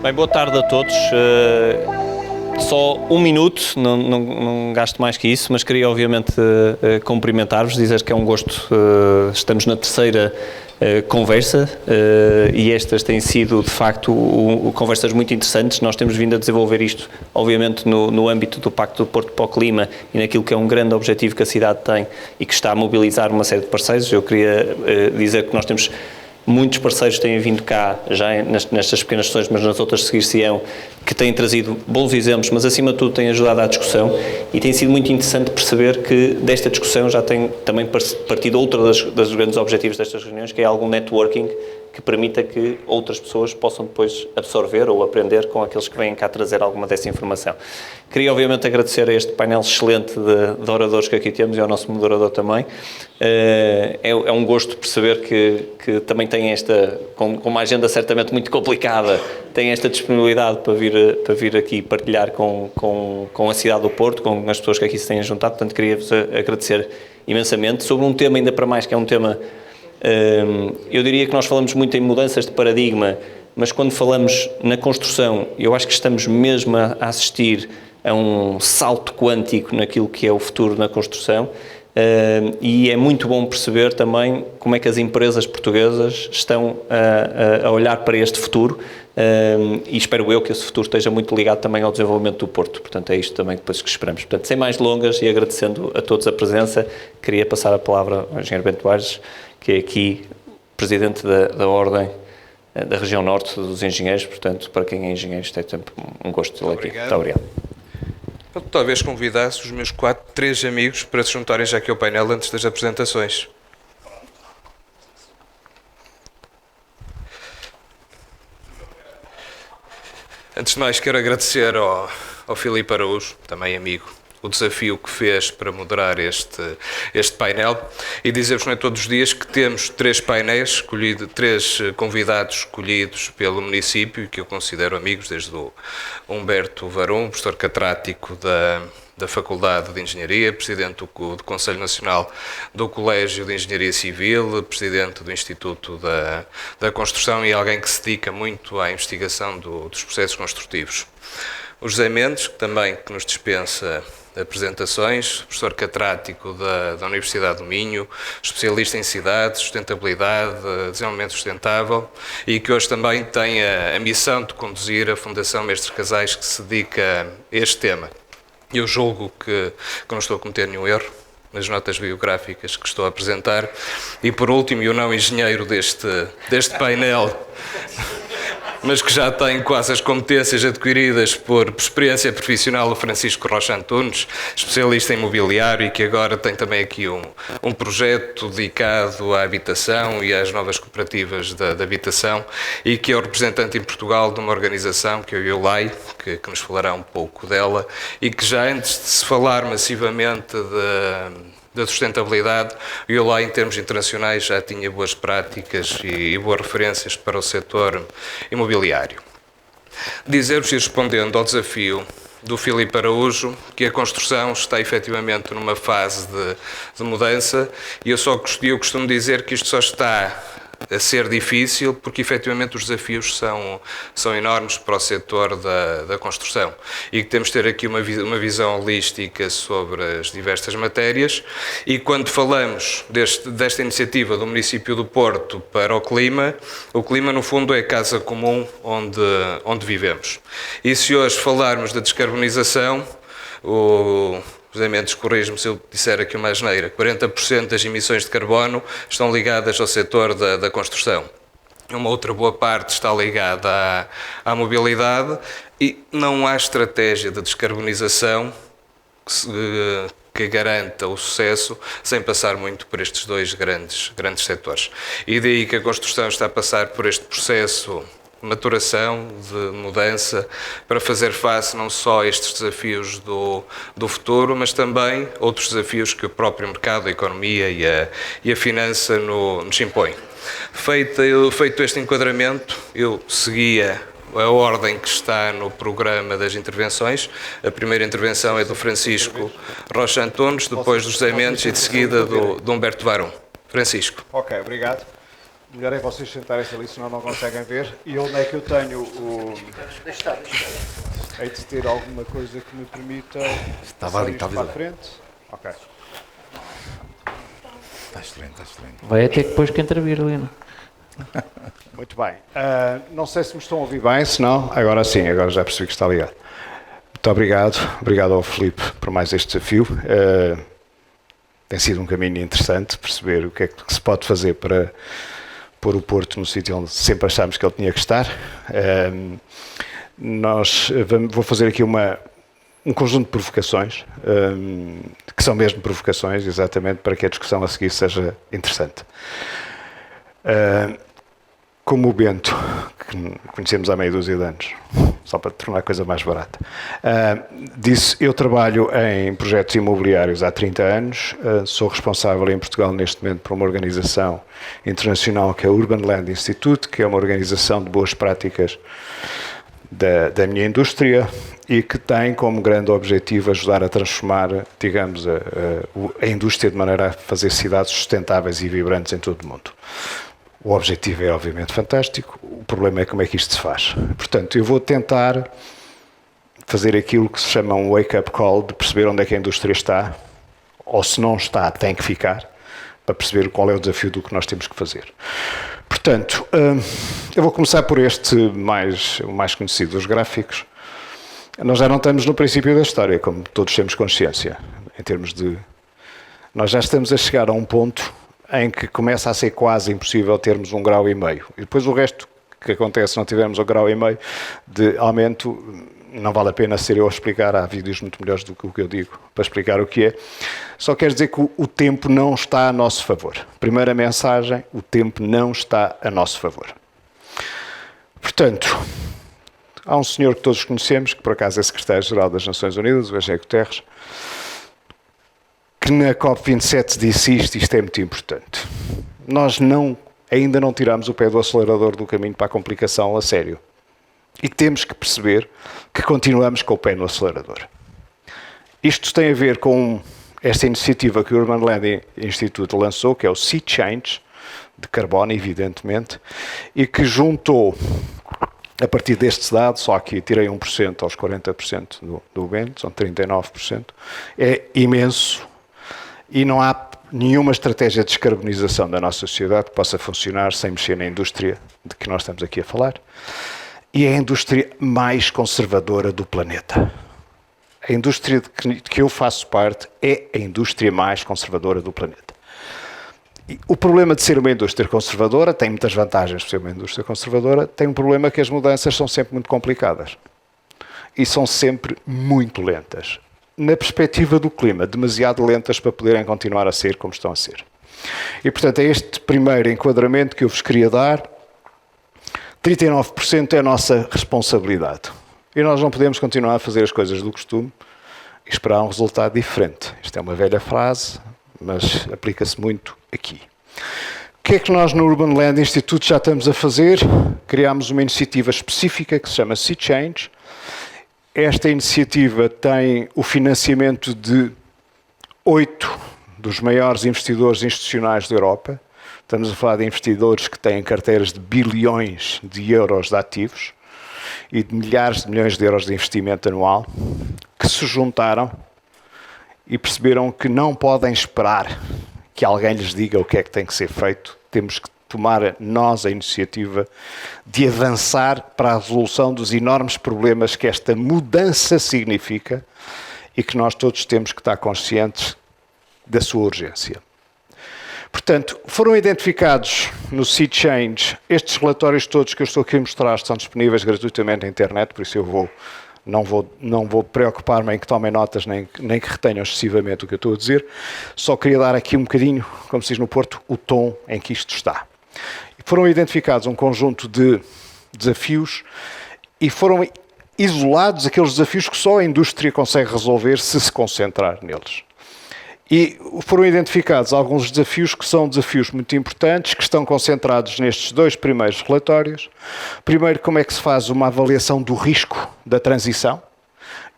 Bem, boa tarde a todos. Só um minuto, não gasto mais que isso, mas queria obviamente cumprimentar-vos, dizer que é um gosto. Estamos na terceira conversa e estas têm sido, de facto, conversas muito interessantes. Nós temos vindo a desenvolver isto, obviamente, no âmbito do Pacto do Porto para o Clima e naquilo que é um grande objetivo que a cidade tem e que está a mobilizar uma série de parceiros. Eu queria dizer que nós temos muitos parceiros que têm vindo cá, já nestas pequenas sessões, mas nas outras seguir-se-ão, que têm trazido bons exemplos, mas acima de tudo têm ajudado à discussão e tem sido muito interessante perceber que desta discussão já tem também partido outra das grandes objetivos destas reuniões, que é algum networking que permita que outras pessoas possam depois absorver ou aprender com aqueles que vêm cá trazer alguma dessa informação. Queria obviamente agradecer a este painel excelente de oradores que aqui temos e ao nosso moderador também. É um gosto perceber que também tem esta, com uma agenda certamente muito complicada, tem esta disponibilidade para vir aqui partilhar com a cidade do Porto, com as pessoas que aqui se têm juntado. Portanto, queria-vos agradecer imensamente sobre um tema ainda para mais, que é um tema, eu diria que nós falamos muito em mudanças de paradigma, mas quando falamos na construção, eu acho que estamos mesmo a assistir a um salto quântico naquilo que é o futuro na construção. E é muito bom perceber também como é que as empresas portuguesas estão a olhar para este futuro e espero eu que esse futuro esteja muito ligado também ao desenvolvimento do Porto. Portanto, é isto também depois que esperamos. Portanto, sem mais delongas e agradecendo a todos a presença, queria passar a palavra ao Engenheiro Bento Aires, que é aqui Presidente da Ordem da Região Norte dos Engenheiros. Portanto, para quem é engenheiro, isto é sempre um gosto de tê-lo aqui. Muito obrigado. Eu talvez convidasse os meus 3 amigos para se juntarem já aqui ao painel antes das apresentações. Antes de mais, quero agradecer ao Filipe Araújo, também amigo, o desafio que fez para moderar este painel e dizer-vos não é todos os dias que temos 3 painéis, 3 convidados escolhidos pelo município, que eu considero amigos, desde o Humberto Varum, professor catedrático da Faculdade de Engenharia, presidente do Conselho Nacional do Colégio de Engenharia Civil, presidente do Instituto da Construção e alguém que se dedica muito à investigação dos processos construtivos. O José Mendes, que nos dispensa apresentações, professor catedrático da Universidade do Minho, especialista em cidades, sustentabilidade, desenvolvimento sustentável e que hoje também tem a missão de conduzir a Fundação Mestres Casais que se dedica a este tema. Eu julgo que não estou a cometer nenhum erro nas notas biográficas que estou a apresentar e por último, e o não engenheiro deste painel, mas que já tem quase as competências adquiridas por experiência profissional, o Francisco Rocha Antunes, especialista em imobiliário e que agora tem também aqui um projeto dedicado à habitação e às novas cooperativas da habitação e que é o representante em Portugal de uma organização que é o IOLAI, que nos falará um pouco dela e que já antes de se falar massivamente da sustentabilidade, o IOLAI, em termos internacionais, já tinha boas práticas e boas referências para o setor imobiliário. Dizer-vos, e respondendo ao desafio do Filipe Araújo, que a construção está efetivamente numa fase de mudança e eu costumo dizer que isto só está a ser difícil porque efetivamente os desafios são enormes para o setor da construção e que temos de ter aqui uma visão holística sobre as diversas matérias e quando falamos desta iniciativa do município do Porto para o clima no fundo é a casa comum onde vivemos. E se hoje falarmos da descarbonização, José Mendes, corrige-me se eu disser aqui uma asneira, 40% das emissões de carbono estão ligadas ao setor da construção. Uma outra boa parte está ligada à mobilidade e não há estratégia de descarbonização que garanta o sucesso sem passar muito por estes 2 grandes setores. E daí que a construção está a passar por este processo de maturação, de mudança, para fazer face não só a estes desafios do futuro, mas também outros desafios que o próprio mercado, a economia e a finança nos impõem. Feito este enquadramento, eu seguia a ordem que está no programa das intervenções. A primeira intervenção é do Francisco Rocha Antunes, depois do José Mendes e de seguida do Humberto Varum. Francisco. Ok, obrigado. Melhor é vocês sentarem-se ali, senão não conseguem ver. E onde é que eu tenho o... Deixa estar. Hei de ter alguma coisa que me permita... Estava ali, passar isto estava para a ali. frente. Ok. Está excelente, está excelente. Vai até que depois que intervir ali, não? Muito bem. Não sei se me estão a ouvir bem, se não... Agora sim, agora já percebi que está ligado. Muito obrigado. Obrigado ao Filipe por mais este desafio. Tem sido um caminho interessante perceber o que é que se pode fazer para pôr o Porto no sítio onde sempre achámos que ele tinha que estar. Vou fazer aqui um conjunto de provocações, que são mesmo provocações, exatamente para que a discussão a seguir seja interessante. Como o Bento, que conhecemos há meia dúzia de anos, só para tornar a coisa mais barata, disse: eu trabalho em projetos imobiliários há 30 anos, sou responsável em Portugal neste momento por uma organização internacional que é a Urban Land Institute, que é uma organização de boas práticas da minha indústria e que tem como grande objetivo ajudar a transformar, digamos, a indústria de maneira a fazer cidades sustentáveis e vibrantes em todo o mundo. O objetivo é obviamente fantástico, o problema é como é que isto se faz. Portanto, eu vou tentar fazer aquilo que se chama um wake-up call, de perceber onde é que a indústria está, ou se não está, tem que ficar, para perceber qual é o desafio do que nós temos que fazer. Portanto, eu vou começar por o mais conhecido dos gráficos. Nós já não estamos no princípio da história, como todos temos consciência, em termos de... Nós já estamos a chegar a um ponto em que começa a ser quase impossível termos 1,5 graus. E depois o resto que acontece se não tivermos 1,5 graus de aumento, não vale a pena ser eu a explicar, há vídeos muito melhores do que o que eu digo para explicar o que é. Só quer dizer que o tempo não está a nosso favor. Primeira mensagem, o tempo não está a nosso favor. Portanto, há um senhor que todos conhecemos, que por acaso é secretário-geral das Nações Unidas, o Eugênio Guterres, que na COP27 disse isto é muito importante. Nós ainda não tiramos o pé do acelerador do caminho para a complicação a sério. E temos que perceber que continuamos com o pé no acelerador. Isto tem a ver com esta iniciativa que o Urban Land Institute lançou, que é o Sea Change, de carbono, evidentemente, e que juntou, a partir destes dados, só aqui tirei 1% aos 40% do Bento, são 39%, é imenso. E não há nenhuma estratégia de descarbonização da nossa sociedade que possa funcionar sem mexer na indústria de que nós estamos aqui a falar. E é a indústria mais conservadora do planeta. A indústria de que eu faço parte é a indústria mais conservadora do planeta. E o problema de ser uma indústria conservadora, tem muitas vantagens por ser uma indústria conservadora, tem um problema que as mudanças são sempre muito complicadas. E são sempre muito lentas. Na perspectiva do clima, demasiado lentas para poderem continuar a ser como estão a ser. E, portanto, é este primeiro enquadramento que eu vos queria dar. 39% é a nossa responsabilidade. E nós não podemos continuar a fazer as coisas do costume e esperar um resultado diferente. Isto é uma velha frase, mas aplica-se muito aqui. O que é que nós no Urban Land Institute já estamos a fazer? Criámos uma iniciativa específica que se chama Sea Change. Esta iniciativa tem o financiamento de 8 dos maiores investidores institucionais da Europa. Estamos a falar de investidores que têm carteiras de bilhões de euros de ativos e de milhares de milhões de euros de investimento anual, que se juntaram e perceberam que não podem esperar que alguém lhes diga o que é que tem que ser feito. Temos que tomar nós a iniciativa de avançar para a resolução dos enormes problemas que esta mudança significa e que nós todos temos que estar conscientes da sua urgência. Portanto, foram identificados no Sea Change estes relatórios todos que eu estou aqui a mostrar, estão disponíveis gratuitamente na internet, por isso eu não vou preocupar-me em que tomem notas nem que retenham excessivamente o que eu estou a dizer, só queria dar aqui um bocadinho, como se diz no Porto, o tom em que isto está. Foram identificados um conjunto de desafios e foram isolados aqueles desafios que só a indústria consegue resolver se concentrar neles. E foram identificados alguns desafios que são desafios muito importantes, que estão concentrados nestes dois primeiros relatórios. Primeiro, como é que se faz uma avaliação do risco da transição?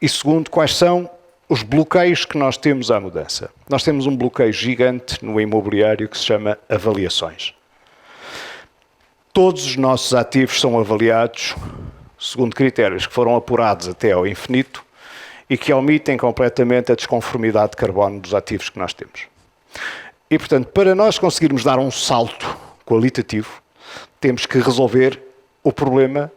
E segundo, quais são os bloqueios que nós temos à mudança? Nós temos um bloqueio gigante no imobiliário que se chama avaliações. Todos os nossos ativos são avaliados segundo critérios que foram apurados até ao infinito e que omitem completamente a desconformidade de carbono dos ativos que nós temos. E, portanto, para nós conseguirmos dar um salto qualitativo, temos que resolver o problema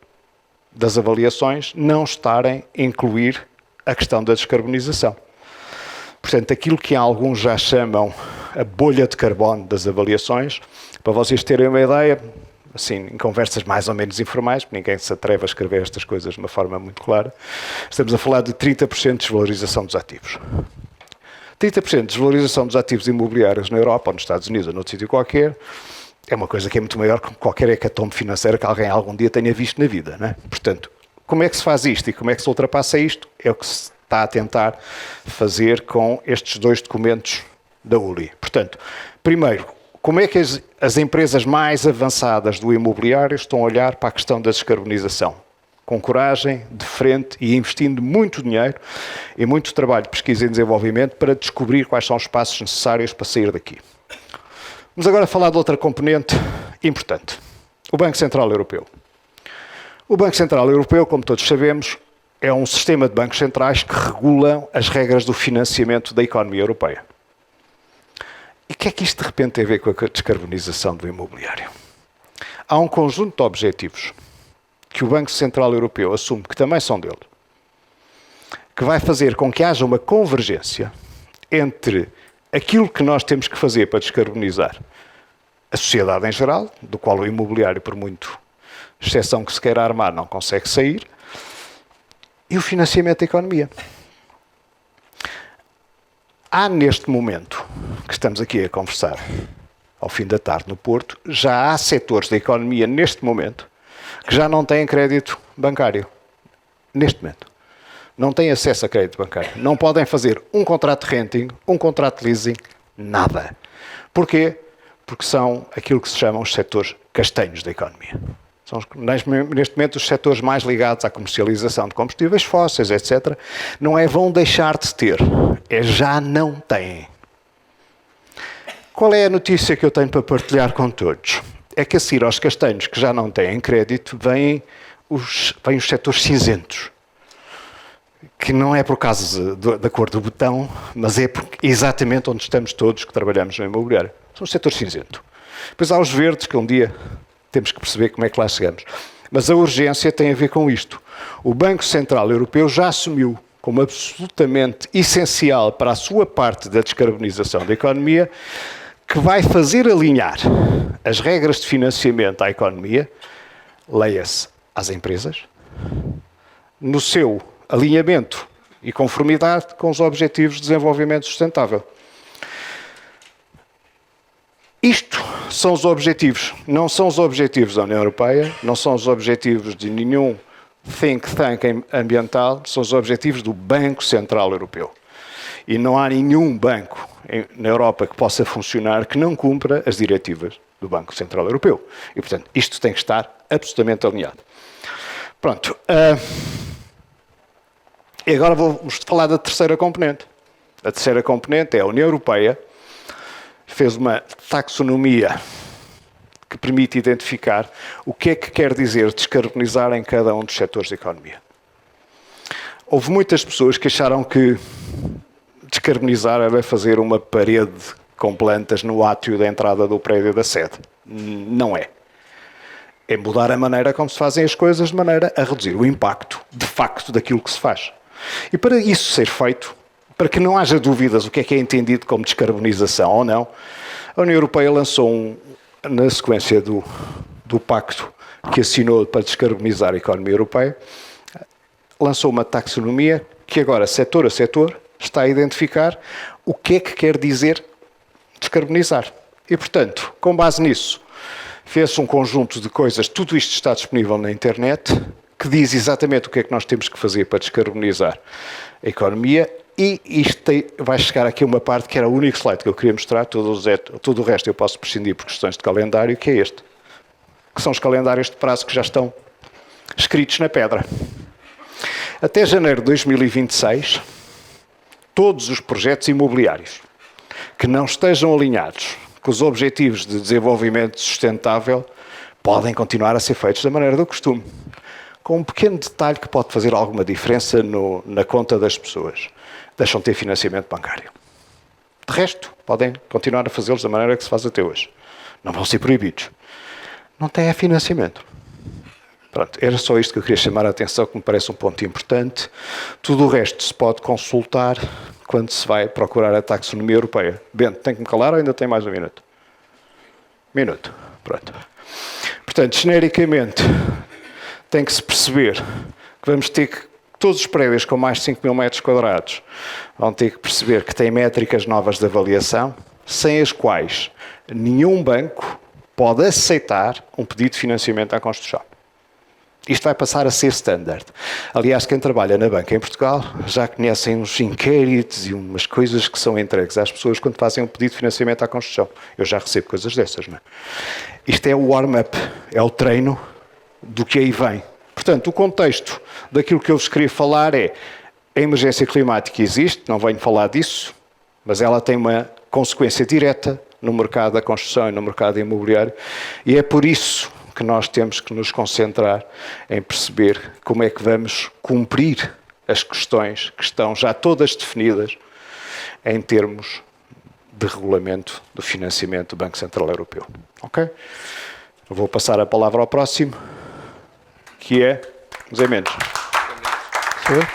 das avaliações não estarem a incluir a questão da descarbonização. Portanto, aquilo que alguns já chamam a bolha de carbono das avaliações, para vocês terem uma ideia, assim, em conversas mais ou menos informais, porque ninguém se atreve a escrever estas coisas de uma forma muito clara, estamos a falar de 30% de desvalorização dos ativos. 30% de desvalorização dos ativos imobiliários na Europa, ou nos Estados Unidos, ou noutro sítio qualquer, é uma coisa que é muito maior que qualquer hecatombe financeira que alguém algum dia tenha visto na vida, não é? Portanto, como é que se faz isto e como é que se ultrapassa isto? É o que se está a tentar fazer com estes dois documentos da ULI. Portanto, primeiro, como é que as empresas mais avançadas do imobiliário estão a olhar para a questão da descarbonização? Com coragem, de frente e investindo muito dinheiro e muito trabalho de pesquisa e desenvolvimento para descobrir quais são os passos necessários para sair daqui. Vamos agora falar de outra componente importante. O Banco Central Europeu. O Banco Central Europeu, como todos sabemos, é um sistema de bancos centrais que regulam as regras do financiamento da economia europeia. E o que é que isto de repente tem a ver com a descarbonização do imobiliário? Há um conjunto de objetivos que o Banco Central Europeu assume que também são dele, que vai fazer com que haja uma convergência entre aquilo que nós temos que fazer para descarbonizar a sociedade em geral, do qual o imobiliário, por muito exceção que se queira armar, não consegue sair, e o financiamento da economia. Há neste momento, que estamos aqui a conversar, ao fim da tarde no Porto, já há setores da economia neste momento que já não têm crédito bancário. Neste momento. Não têm acesso a crédito bancário. Não podem fazer um contrato de renting, um contrato de leasing, nada. Porquê? Porque são aquilo que se chamam os setores castanhos da economia. São, neste momento, os setores mais ligados à comercialização de combustíveis fósseis, etc. Não é vão deixar de ter, é já não têm. Qual é a notícia que eu tenho para partilhar com todos? É que a seguir aos castanhos que já não têm crédito, vêm os setores cinzentos. Que não é por causa da cor do botão, mas é exatamente onde estamos todos que trabalhamos no imobiliário. São o setor cinzento. Depois há os verdes, que um dia temos que perceber como é que lá chegamos. Mas a urgência tem a ver com isto. O Banco Central Europeu já assumiu como absolutamente essencial para a sua parte da descarbonização da economia, que vai fazer alinhar as regras de financiamento à economia, leia-se às empresas, no seu alinhamento e conformidade com os Objetivos de Desenvolvimento Sustentável. Isto são os objetivos, não são os objetivos da União Europeia, não são os objetivos de nenhum think tank ambiental, são os objetivos do Banco Central Europeu. E não há nenhum banco na Europa que possa funcionar que não cumpra as diretivas do Banco Central Europeu. E, portanto, isto tem que estar absolutamente alinhado. Pronto. E agora vamos falar da terceira componente. A terceira componente é a União Europeia fez uma taxonomia que permite identificar o que é que quer dizer descarbonizar em cada um dos setores da economia. Houve muitas pessoas que acharam que descarbonizar era fazer uma parede com plantas no átrio da entrada do prédio da sede. Não é. É mudar a maneira como se fazem as coisas de maneira a reduzir o impacto, de facto, daquilo que se faz. E para isso ser feito, para que não haja dúvidas o que é entendido como descarbonização ou não, a União Europeia lançou, na sequência do pacto que assinou para descarbonizar a economia europeia, lançou uma taxonomia que agora, setor a setor, está a identificar o que é que quer dizer descarbonizar. E, portanto, com base nisso, fez-se um conjunto de coisas, tudo isto está disponível na internet, que diz exatamente o que é que nós temos que fazer para descarbonizar a economia, e isto vai chegar aqui a uma parte que era o único slide que eu queria mostrar, todo o resto eu posso prescindir por questões de calendário, que é este, que são os calendários de prazo que já estão escritos na pedra. Até janeiro de 2026, todos os projetos imobiliários que não estejam alinhados com os Objetivos de Desenvolvimento Sustentável podem continuar a ser feitos da maneira do costume, com um pequeno detalhe que pode fazer alguma diferença na conta das pessoas. Deixam de ter financiamento bancário. De resto, podem continuar a fazê-los da maneira que se faz até hoje. Não vão ser proibidos. Não têm financiamento. Pronto, era só isto que eu queria chamar a atenção, que me parece um ponto importante. Tudo o resto se pode consultar quando se vai procurar a taxonomia europeia. Bento, tem que me calar ou ainda tem mais um minuto? Minuto. Pronto. Portanto, genericamente, tem que se perceber que vamos ter que, todos os prédios com mais de 5.000 metros quadrados vão ter que perceber que têm métricas novas de avaliação, sem as quais nenhum banco pode aceitar um pedido de financiamento à construção. Isto vai passar a ser standard. Aliás, quem trabalha na banca em Portugal já conhecem uns inquéritos e umas coisas que são entregues às pessoas quando fazem um pedido de financiamento à construção. Eu já recebo coisas dessas, não é? Isto é o warm-up, é o treino do que aí vem. Portanto, o contexto daquilo que eu vos queria falar é a emergência climática existe, não venho falar disso, mas ela tem uma consequência direta no mercado da construção e no mercado imobiliário, e é por isso que nós temos que nos concentrar em perceber como é que vamos cumprir as questões que estão já todas definidas em termos de regulamento do financiamento do Banco Central Europeu. Ok? Eu vou passar a palavra ao próximo, que é José Mendes. Sou eu?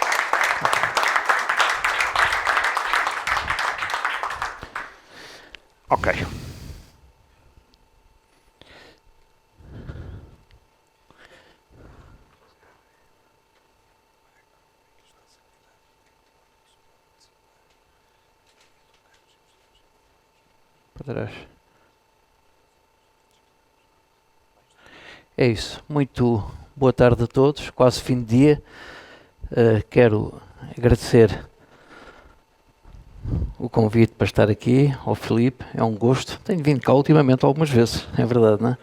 Ok. Poderás. É isso. Muito boa tarde a todos. Quase fim de dia. Quero agradecer o convite para estar aqui ao Filipe. É um gosto. Tenho vindo cá ultimamente algumas vezes. É verdade, não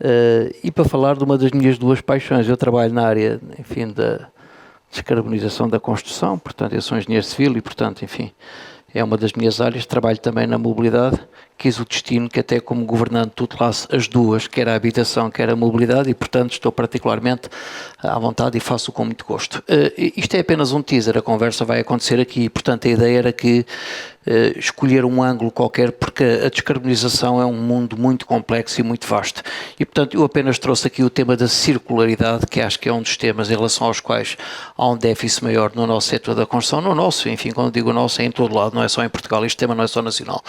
é? E para falar de uma das minhas duas paixões. Eu trabalho na área, enfim, da descarbonização da construção. Portanto, eu sou engenheiro civil e, portanto, enfim, é uma das minhas áreas. Trabalho também na mobilidade. Quis o destino que até como governante tutelasse as duas, quer a habitação, quer a mobilidade, e portanto estou particularmente à vontade e faço com muito gosto. Isto é apenas um teaser, a conversa vai acontecer aqui, portanto a ideia era que escolher um ângulo qualquer, porque a descarbonização é um mundo muito complexo e muito vasto, e portanto eu apenas trouxe aqui o tema da circularidade, que acho que é um dos temas em relação aos quais há um déficit maior no nosso setor da construção, no nosso, enfim, quando digo nosso é em todo lado, não é só em Portugal, este tema não é só nacional.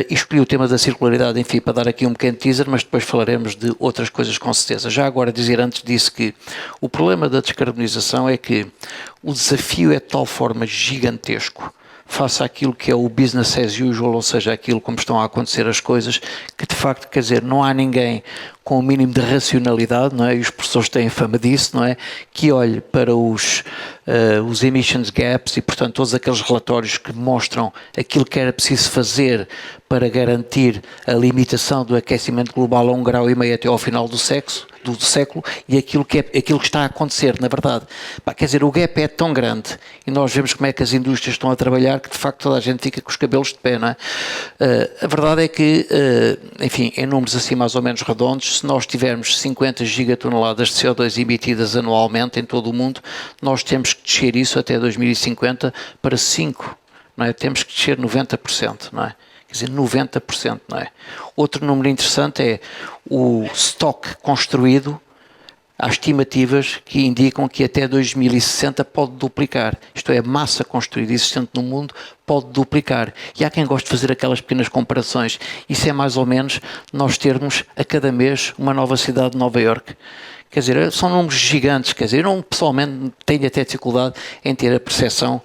Escolhi o tema da circularidade, enfim, para dar aqui um pequeno teaser, mas depois falaremos de outras coisas com certeza. Já agora dizer antes disso que o problema da descarbonização é que o desafio é de tal forma gigantesco face àquilo que é o business as usual, ou seja, aquilo como estão a acontecer as coisas, que de facto, quer dizer, não há ninguém com o mínimo de racionalidade, não é? E os professores têm fama disso, não é? Que olhe para os emissions gaps e, portanto, todos aqueles relatórios que mostram aquilo que era preciso fazer para garantir a limitação do aquecimento global a 1,5 graus até ao final do século e aquilo que está a acontecer, na verdade. Quer dizer, o gap é tão grande e nós vemos como é que as indústrias estão a trabalhar que, de facto, toda a gente fica com os cabelos de pé, não é? A verdade é que, enfim, em números assim mais ou menos redondos, se nós tivermos 50 gigatoneladas de CO2 emitidas anualmente em todo o mundo, nós temos que descer isso até 2050 para 5, não é? Temos que descer 90%, não é? Quer dizer, 90%, não é? Outro número interessante é o estoque construído. Há estimativas que indicam que até 2060 pode duplicar. Isto é, a massa construída existente no mundo pode duplicar. E há quem goste de fazer aquelas pequenas comparações. Isso é mais ou menos nós termos a cada mês uma nova cidade de Nova Iorque. Quer dizer, são números gigantes, quer dizer, eu não, pessoalmente tenho até dificuldade em ter a percepção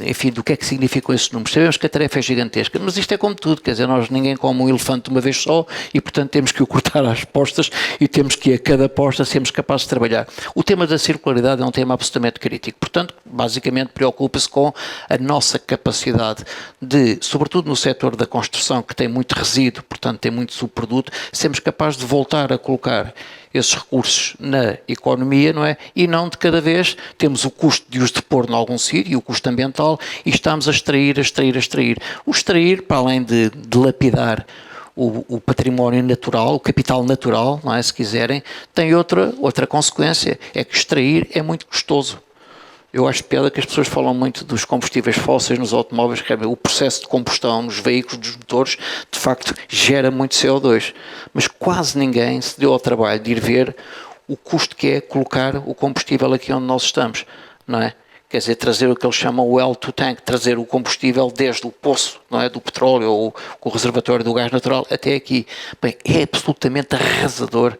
enfim, do que é que significam esses números. Sabemos que a tarefa é gigantesca, mas isto é como tudo, quer dizer, ninguém come um elefante de uma vez só e, portanto, temos que o cortar às postas e temos que, a cada posta, sermos capazes de trabalhar. O tema da circularidade é um tema absolutamente crítico, portanto, basicamente preocupa-se com a nossa capacidade de, sobretudo no setor da construção, que tem muito resíduo, portanto, tem muito subproduto, sermos capazes de voltar a colocar esses recursos na economia, não é? E não de cada vez temos o custo de os depor em algum sítio, o custo ambiental, e estamos a extrair. O extrair, para além de lapidar o património natural, o capital natural, não é, se quiserem, tem outra consequência, é que extrair é muito custoso. Eu acho piada que as pessoas falam muito dos combustíveis fósseis nos automóveis, que o processo de combustão nos veículos dos motores, de facto, gera muito CO2. Mas quase ninguém se deu ao trabalho de ir ver o custo que é colocar o combustível aqui onde nós estamos, não é? Quer dizer, trazer o que eles chamam o well to tank, trazer o combustível desde o poço, não é, do petróleo ou o reservatório do gás natural até aqui. Bem, é absolutamente arrasador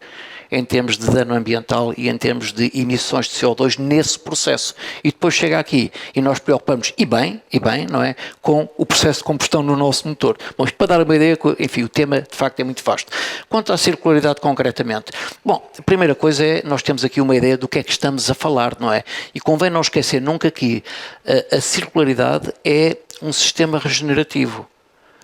em termos de dano ambiental e em termos de emissões de CO2 nesse processo. E depois chega aqui e nós preocupamos, e bem, não é, com o processo de combustão no nosso motor. Bom, isto para dar uma ideia, enfim, o tema de facto é muito vasto. Quanto à circularidade concretamente, bom, a primeira coisa é, nós temos aqui uma ideia do que é que estamos a falar, não é? E convém não esquecer nunca que a circularidade é um sistema regenerativo,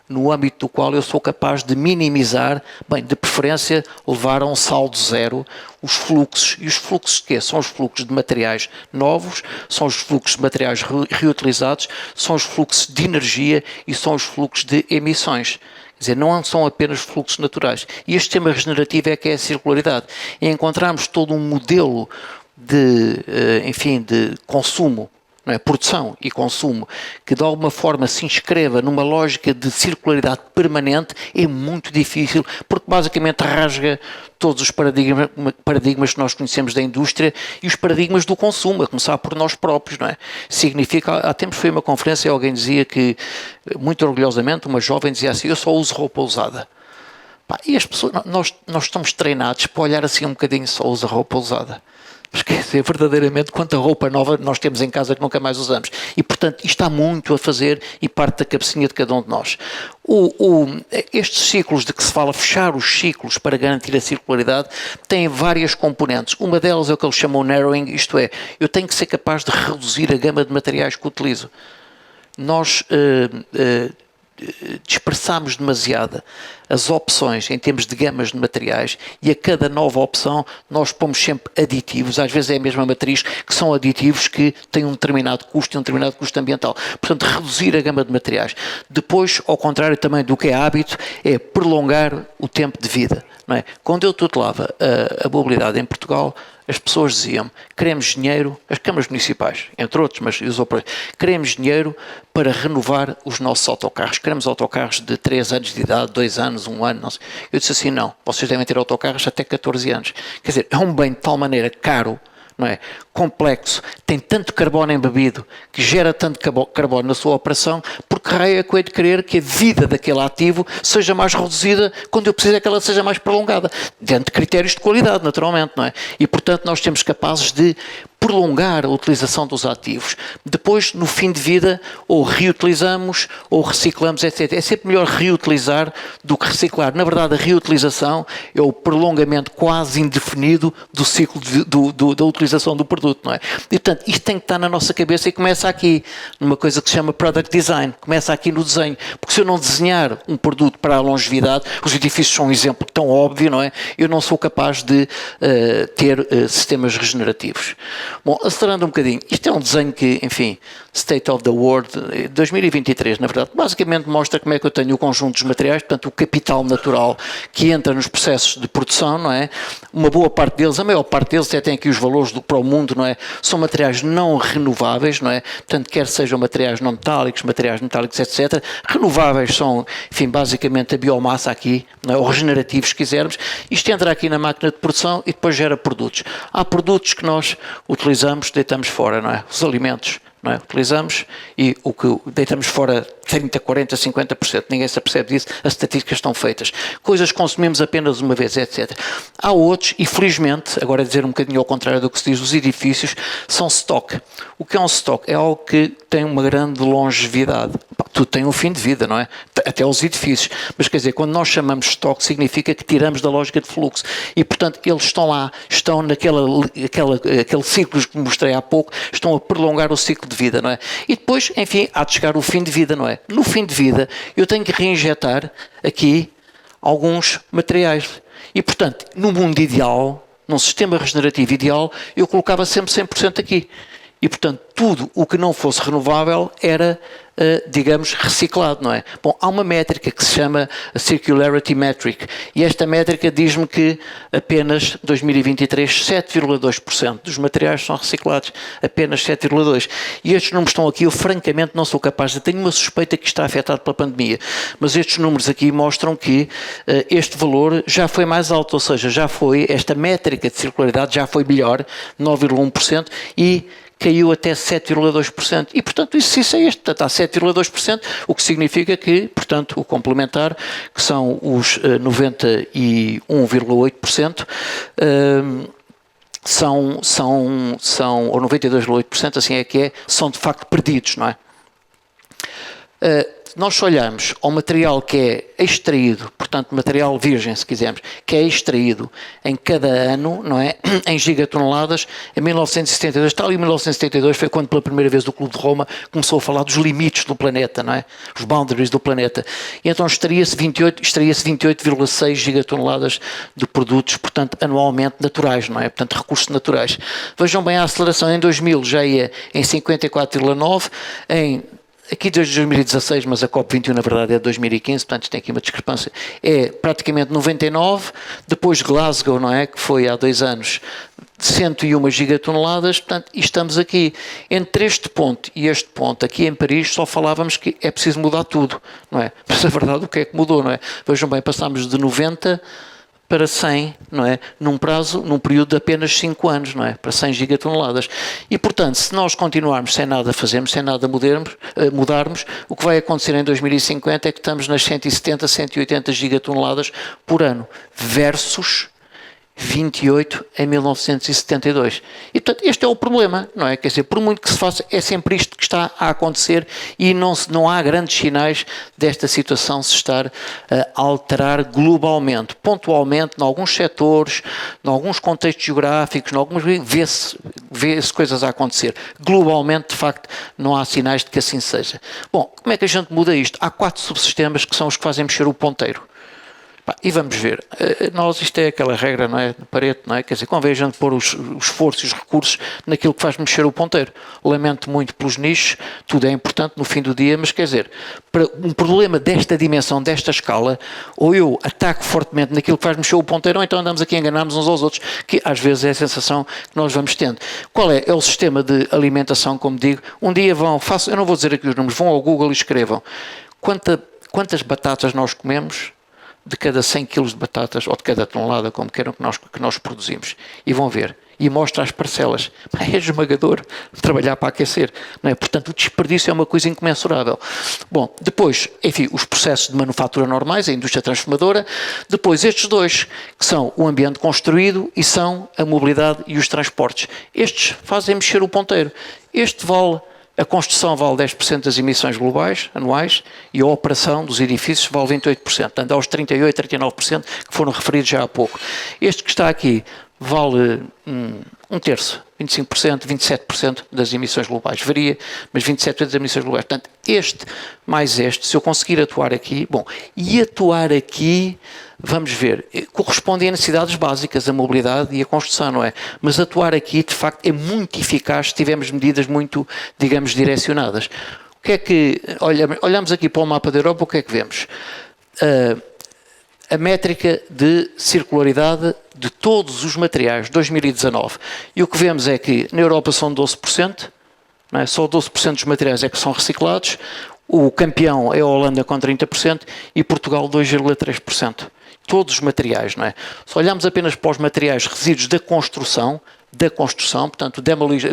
no âmbito do qual eu sou capaz de minimizar, bem, de preferência, levar a um saldo zero os fluxos. E os fluxos de quê? São os fluxos de materiais novos, são os fluxos de materiais reutilizados, são os fluxos de energia e são os fluxos de emissões. Quer dizer, não são apenas fluxos naturais. E este sistema regenerativo é que é a circularidade. E encontramos todo um modelo de, enfim, de consumo, não é? Produção e consumo, que de alguma forma se inscreva numa lógica de circularidade permanente, é muito difícil, porque basicamente rasga todos os paradigmas que nós conhecemos da indústria e os paradigmas do consumo, a começar por nós próprios, não é? Significa, há tempos foi uma conferência e alguém dizia que, muito orgulhosamente, uma jovem dizia assim, eu só uso roupa usada. Pá, e as pessoas, nós estamos treinados para olhar assim um bocadinho, só usa roupa usada. Mas quer dizer, verdadeiramente, quanta roupa nova nós temos em casa que nunca mais usamos. E, portanto, isto há muito a fazer e parte da cabecinha de cada um de nós. Estes ciclos de que se fala, fechar os ciclos para garantir a circularidade, têm várias componentes. Uma delas é o que eles chamam narrowing, isto é, eu tenho que ser capaz de reduzir a gama de materiais que utilizo. Nós dispersamos demasiado as opções em termos de gamas de materiais e a cada nova opção nós pomos sempre aditivos, às vezes é a mesma matriz, que são aditivos que têm um determinado custo e um determinado custo ambiental. Portanto, reduzir a gama de materiais. Depois, ao contrário também do que é hábito, é prolongar o tempo de vida. Não é? Quando eu tutelava a mobilidade em Portugal, as pessoas diziam-me, queremos dinheiro, as câmaras municipais, entre outros, mas os operadores, queremos dinheiro para renovar os nossos autocarros. Queremos autocarros de 3 anos de idade, 2 anos, 1 ano, não sei. Eu disse assim, não, vocês devem ter autocarros até 14 anos. Quer dizer, é um bem de tal maneira caro, não é? Complexo, tem tanto carbono embebido, que gera tanto carbono na sua operação, porque raio é que eu hei de querer que a vida daquele ativo seja mais reduzida quando eu preciso é que ela seja mais prolongada, dentro de critérios de qualidade, naturalmente, não é? E, portanto, nós temos capazes de prolongar a utilização dos ativos. Depois, no fim de vida, ou reutilizamos, ou reciclamos, etc. É sempre melhor reutilizar do que reciclar. Na verdade, a reutilização é o prolongamento quase indefinido do ciclo da utilização do produto, não é? E, portanto, isto tem que estar na nossa cabeça e começa aqui, numa coisa que se chama Product Design. Começa aqui no desenho. Porque se eu não desenhar um produto para a longevidade, os edifícios são um exemplo tão óbvio, não é? Eu não sou capaz de ter sistemas regenerativos. Bom, acelerando um bocadinho, isto é um desenho que, enfim, State of the World 2023, na verdade, basicamente mostra como é que eu tenho o conjunto dos materiais, portanto, o capital natural que entra nos processos de produção, não é? Uma boa parte deles, a maior parte deles até tem aqui os valores para o mundo, não é? São materiais não renováveis, não é? Portanto, quer sejam materiais não metálicos, etc. Renováveis são, enfim, basicamente a biomassa aqui, não é? Ou regenerativos, se quisermos. Isto entra aqui na máquina de produção e depois gera produtos. Há produtos que nós utilizamos, deitamos fora, não é? Os alimentos, não é? Utilizamos e o que deitamos fora 30, 40, 50%, ninguém se apercebe disso, as estatísticas estão feitas. Coisas que consumimos apenas uma vez, etc. Há outros, e felizmente, agora dizer um bocadinho ao contrário do que se diz, os edifícios são stock. O que é um stock? É algo que tem uma grande longevidade. Tudo tem um fim de vida, não é? Até os edifícios. Mas quer dizer, quando nós chamamos stock, significa que tiramos da lógica de fluxo. E, portanto, eles estão lá, estão aquele ciclo que mostrei há pouco, estão a prolongar o ciclo de vida, não é? E depois, enfim, há de chegar o fim de vida, não é? No fim de vida, eu tenho que reinjetar aqui alguns materiais. E, portanto, no mundo ideal, num sistema regenerativo ideal, eu colocava sempre 100% aqui. E, portanto, tudo o que não fosse renovável era digamos, reciclado, não é? Bom, há uma métrica que se chama a Circularity Metric, e esta métrica diz-me que apenas 2023 7,2% dos materiais são reciclados, apenas 7,2%. E estes números estão aqui, eu francamente não sou capaz de, tenho uma suspeita que está afetado pela pandemia, mas estes números aqui mostram que este valor já foi mais alto, ou seja, já foi, esta métrica de circularidade já foi melhor, 9,1%, e caiu até 7,2%. E, portanto, isso é este, está a 7,2%, o que significa que, portanto, o complementar, que são os 91,8%, ou 92,8%, assim é que é, são de facto perdidos, não é? Nós olhamos ao material que é extraído, portanto material virgem, se quisermos, que é extraído em cada ano, não é, em gigatoneladas, em 1972, tal e 1972 foi quando pela primeira vez o Clube de Roma começou a falar dos limites do planeta, não é, os boundaries do planeta, e então extraía-se 28,6 gigatoneladas de produtos, portanto anualmente naturais, não é, portanto recursos naturais. Vejam bem a aceleração, em 2000 já ia em 54,9, aqui desde 2016, mas a COP21 na verdade é de 2015, portanto tem aqui uma discrepância, é praticamente 99, depois Glasgow, não é, que foi há 2 anos, 101 gigatoneladas, portanto, e estamos aqui. Entre este ponto e este ponto, aqui em Paris, só falávamos que é preciso mudar tudo, não é? Mas a verdade o que é que mudou, não é? Vejam bem, passámos de 90 para 100, não é? Num período de apenas 5 anos, não é? Para 100 gigatoneladas. E, portanto, se nós continuarmos sem nada fazermos, sem nada mudarmos, o que vai acontecer em 2050 é que estamos nas 170, 180 gigatoneladas por ano, versus 28 em 1972. E, portanto, este é o problema, não é? Quer dizer, por muito que se faça, é sempre isto que está a acontecer e não há grandes sinais desta situação se estar a alterar globalmente. Pontualmente, em alguns setores, em alguns contextos geográficos, vê-se coisas a acontecer. Globalmente, de facto, não há sinais de que assim seja. Bom, como é que a gente muda isto? Há 4 subsistemas que são os que fazem mexer o ponteiro. E vamos ver, isto é aquela regra, não é, de Pareto, não é? Quer dizer, convém a gente pôr o esforço e os recursos naquilo que faz mexer o ponteiro. Lamento muito pelos nichos, tudo é importante no fim do dia, mas quer dizer, para um problema desta dimensão, desta escala, ou eu ataco fortemente naquilo que faz mexer o ponteiro, ou então andamos aqui a enganarmos uns aos outros, que às vezes é a sensação que nós vamos tendo. Qual é? É o sistema de alimentação, como digo. Um dia eu não vou dizer aqui os números, vão ao Google e escrevam quantas batatas nós comemos de cada 100 kg de batatas, ou de cada tonelada, como queiram, que nós produzimos. E vão ver. E mostra as parcelas. É esmagador trabalhar para aquecer. Não é? Portanto, o desperdício é uma coisa incomensurável. Bom, depois, enfim, os processos de manufatura normais, a indústria transformadora. Depois, estes dois, que são o ambiente construído e são a mobilidade e os transportes. Estes fazem mexer o ponteiro. A construção vale 10% das emissões globais, anuais, e a operação dos edifícios vale 28%, anda aos 38%, 39% que foram referidos já há pouco. Este que está aqui vale um terço, 25%, 27% das emissões globais. Varia, mas 27% das emissões globais. Portanto, este mais este, se eu conseguir atuar aqui, e atuar aqui, vamos ver, corresponde a necessidades básicas, a mobilidade e a construção, não é? Mas atuar aqui, de facto, é muito eficaz se tivermos medidas muito, digamos, direcionadas. O que é que, olhamos aqui para o mapa da Europa, o que é que vemos? A métrica de circularidade de todos os materiais, 2019. E o que vemos é que na Europa são 12%, não é? Só 12% dos materiais é que são reciclados, o campeão é a Holanda com 30% e Portugal 2,3%. Todos os materiais, não é? Se olharmos apenas para os materiais resíduos da construção, portanto,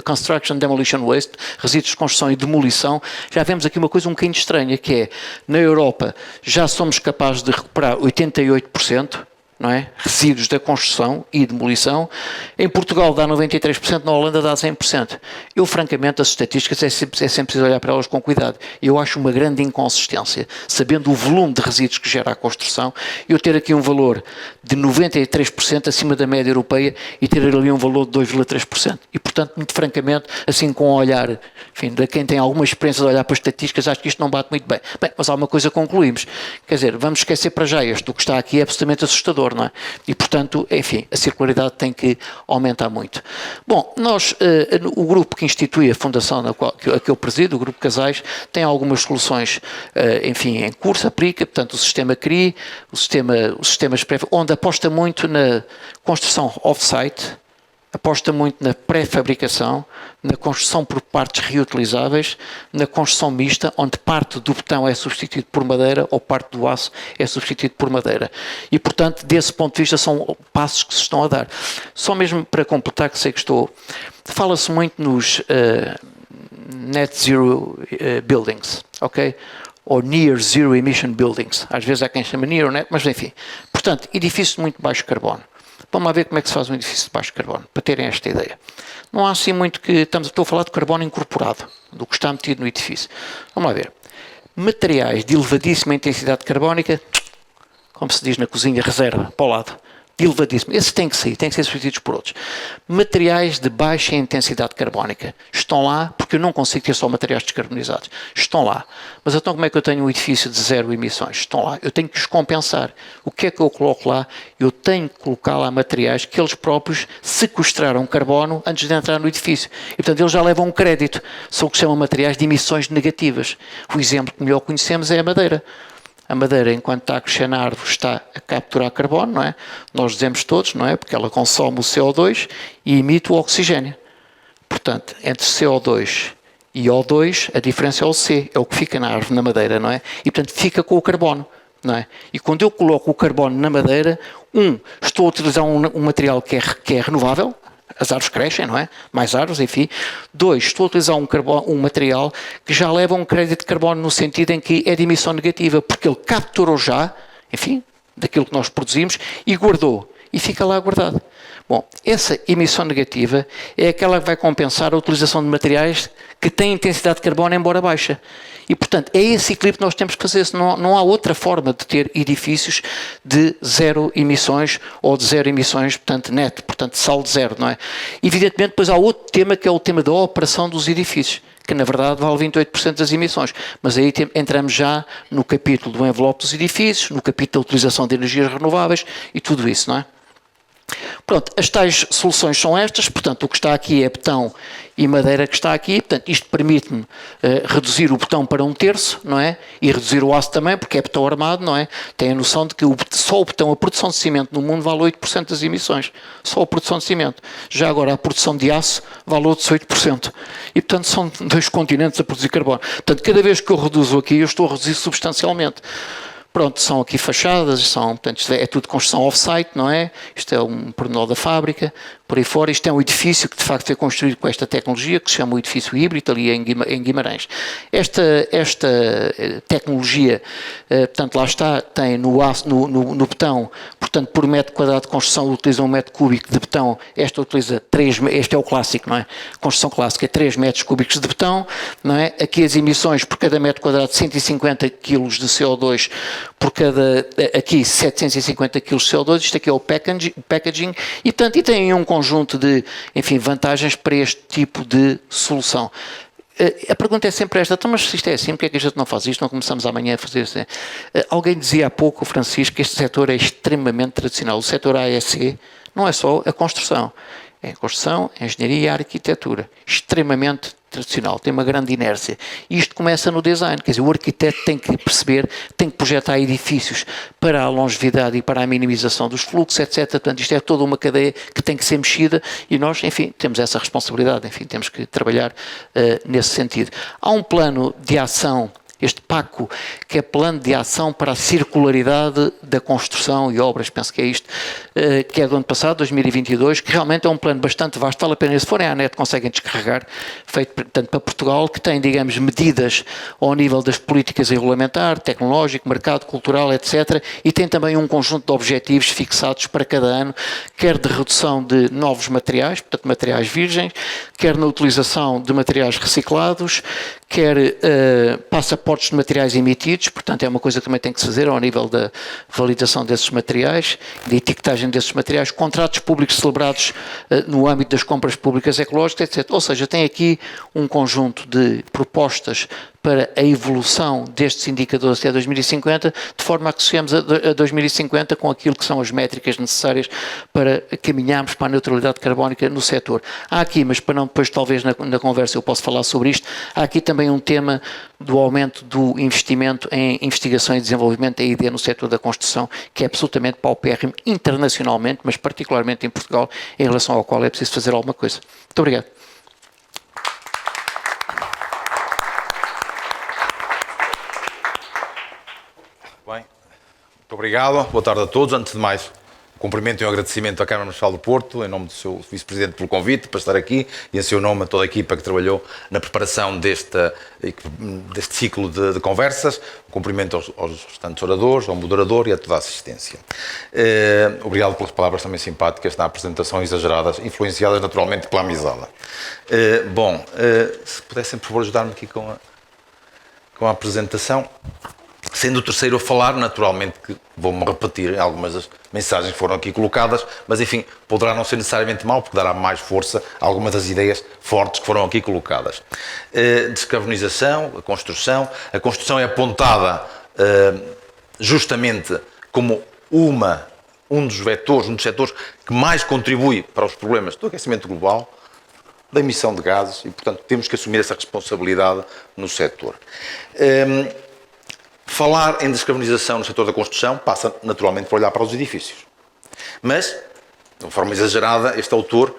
construction, demolition waste, resíduos de construção e demolição, já vemos aqui uma coisa um bocadinho estranha, que é, na Europa já somos capazes de recuperar 88%, não é? Resíduos da construção e demolição. Em Portugal dá 93%, na Holanda dá 100%. Eu, francamente, as estatísticas é sempre preciso olhar para elas com cuidado. Eu acho uma grande inconsistência, sabendo o volume de resíduos que gera a construção, eu ter aqui um valor de 93% acima da média europeia e ter ali um valor de 2,3%. E, portanto, muito francamente, assim com um olhar, enfim, de quem tem alguma experiência de olhar para as estatísticas, acho que isto não bate muito bem. Bem, mas há uma coisa que concluímos. Quer dizer, vamos esquecer para já o que está aqui é absolutamente assustador. reciclador, não é? E, portanto, enfim, a circularidade tem que aumentar muito. Bom, nós, o grupo que institui a fundação a que eu presido, o Grupo Casais, tem algumas soluções, enfim, em curso, aplica, portanto, o sistema CRI, os sistemas onde aposta muito na construção off-site, aposta muito na pré-fabricação, na construção por partes reutilizáveis, na construção mista, onde parte do betão é substituído por madeira ou parte do aço é substituído por madeira. E, portanto, desse ponto de vista, são passos que se estão a dar. Só mesmo para completar, que sei que fala-se muito nos net zero buildings, ok? Ou near zero emission buildings. Às vezes há quem chama near net, mas enfim. Portanto, edifícios de muito baixo carbono. Vamos lá ver como é que se faz um edifício de baixo carbono, para terem esta ideia. Não há assim muito que... Estou a falar de carbono incorporado, do que está metido no edifício. Vamos lá ver. Materiais de elevadíssima intensidade carbónica, como se diz na cozinha, reserva, para o lado. De elevadíssimo. Esses têm que sair, têm que ser substituídos por outros. Materiais de baixa intensidade carbónica. Estão lá, porque eu não consigo ter só materiais descarbonizados. Estão lá. Mas então como é que eu tenho um edifício de zero emissões? Estão lá. Eu tenho que os compensar. O que é que eu coloco lá? Eu tenho que colocar lá materiais que eles próprios sequestraram carbono antes de entrar no edifício. E, portanto, eles já levam um crédito. São o que se chamam materiais de emissões negativas. O exemplo que melhor conhecemos é a madeira. A madeira, enquanto está a crescer na árvore, está a capturar carbono, não é? Nós dizemos todos, não é? Porque ela consome o CO2 e emite o oxigênio. Portanto, entre CO2 e O2, a diferença é o C, é o que fica na árvore, na madeira, não é? E, portanto, fica com o carbono, não é? E quando eu coloco o carbono na madeira, estou a utilizar um material que é renovável, as árvores crescem, não é? Mais árvores, enfim. 2, estou a utilizar um material que já leva um crédito de carbono no sentido em que é de emissão negativa, porque ele capturou já, enfim, daquilo que nós produzimos e guardou. E fica lá guardado. Bom, essa emissão negativa é aquela que vai compensar a utilização de materiais que têm intensidade de carbono, embora baixa. E, portanto, é esse equilíbrio que nós temos que fazer. Não há outra forma de ter edifícios de zero emissões ou de zero emissões, portanto, neto, portanto, saldo zero, não é? Evidentemente, depois há outro tema que é o tema da operação dos edifícios, que na verdade vale 28% das emissões. Mas aí entramos já no capítulo do envelope dos edifícios, no capítulo da utilização de energias renováveis e tudo isso, não é? Pronto, as tais soluções são estas, portanto, o que está aqui é betão e madeira que está aqui, portanto, isto permite-me reduzir o betão para 1/3, não é? E reduzir o aço também, porque é betão armado, não é? Tem a noção de que só o betão, a produção de cimento no mundo vale 8% das emissões, só a produção de cimento. Já agora a produção de aço vale outros 8%. E, portanto, são 2 continentes a produzir carbono. Portanto, cada vez que eu reduzo aqui, eu estou a reduzir substancialmente. Pronto, são aqui fachadas, portanto, isto é tudo construção off-site, não é? Isto é um pormenor da fábrica, por aí fora. Isto é um edifício que, de facto, foi construído com esta tecnologia, que se chama o edifício híbrido, ali em Guimarães. Esta tecnologia, portanto, lá está, tem no betão, portanto, por metro quadrado de construção, utiliza 1 metro cúbico de betão. Esta utiliza este é o clássico, não é? Construção clássica, 3 metros cúbicos de betão, não é? Aqui as emissões por cada metro quadrado, 150 kg de CO2, aqui 750 kg de CO2, isto aqui é o packaging, e portanto, e tem um conjunto de, enfim, vantagens para este tipo de solução. A pergunta é sempre esta, então, mas se isto é assim, porque é que a gente não faz isto, não começamos amanhã a fazer isso? Alguém dizia há pouco, o Francisco, que este setor é extremamente tradicional. O setor AEC não é só a construção, é a construção, a engenharia e a arquitetura, extremamente tradicional, tem uma grande inércia. E isto começa no design, quer dizer, o arquiteto tem que perceber, tem que projetar edifícios para a longevidade e para a minimização dos fluxos, etc. Portanto, isto é toda uma cadeia que tem que ser mexida e nós, enfim, temos essa responsabilidade, enfim, temos que trabalhar nesse sentido. Há um plano de ação, este PACO, que é Plano de Ação para a Circularidade da Construção e Obras, penso que é isto, que é do ano passado, 2022, que realmente é um plano bastante vasto, vale a pena, se forem à net conseguem descarregar, feito, portanto, para Portugal, que tem, digamos, medidas ao nível das políticas a regulamentar, tecnológico, mercado, cultural, etc. E tem também um conjunto de objetivos fixados para cada ano, quer de redução de novos materiais, portanto, materiais virgens, quer na utilização de materiais reciclados, quer passaportes de materiais emitidos, portanto é uma coisa que também tem que se fazer ao nível da validação desses materiais, de etiquetagem desses materiais, contratos públicos celebrados no âmbito das compras públicas ecológicas, etc. Ou seja, tem aqui um conjunto de propostas para a evolução destes indicadores até 2050, de forma a que cheguemos a 2050 com aquilo que são as métricas necessárias para caminharmos para a neutralidade carbónica no setor. Há aqui, mas para não depois talvez na conversa eu possa falar sobre isto, há aqui também um tema do aumento do investimento em investigação e desenvolvimento da ID no setor da construção, que é absolutamente paupérrimo internacionalmente, mas particularmente em Portugal, em relação ao qual é preciso fazer alguma coisa. Muito obrigado. Bem, muito obrigado. Boa tarde a todos. Antes de mais, cumprimento e um agradecimento à Câmara Municipal do Porto, em nome do seu Vice-Presidente, pelo convite para estar aqui e em seu nome a toda a equipa que trabalhou na preparação deste ciclo de conversas. Cumprimento aos restantes oradores, ao moderador e a toda a assistência. Obrigado pelas palavras também simpáticas na apresentação, exageradas, influenciadas naturalmente pela amizade. Se pudessem, por favor, ajudar-me aqui com a apresentação. Sendo o terceiro a falar, naturalmente que vou-me repetir algumas das mensagens que foram aqui colocadas, mas enfim, poderá não ser necessariamente mau, porque dará mais força a algumas das ideias fortes que foram aqui colocadas. Descarbonização, a construção é apontada justamente como um dos vetores, um dos setores que mais contribui para os problemas do aquecimento global, da emissão de gases, e portanto temos que assumir essa responsabilidade no setor. Falar em descarbonização no setor da construção passa naturalmente por olhar para os edifícios. Mas, de uma forma exagerada, este autor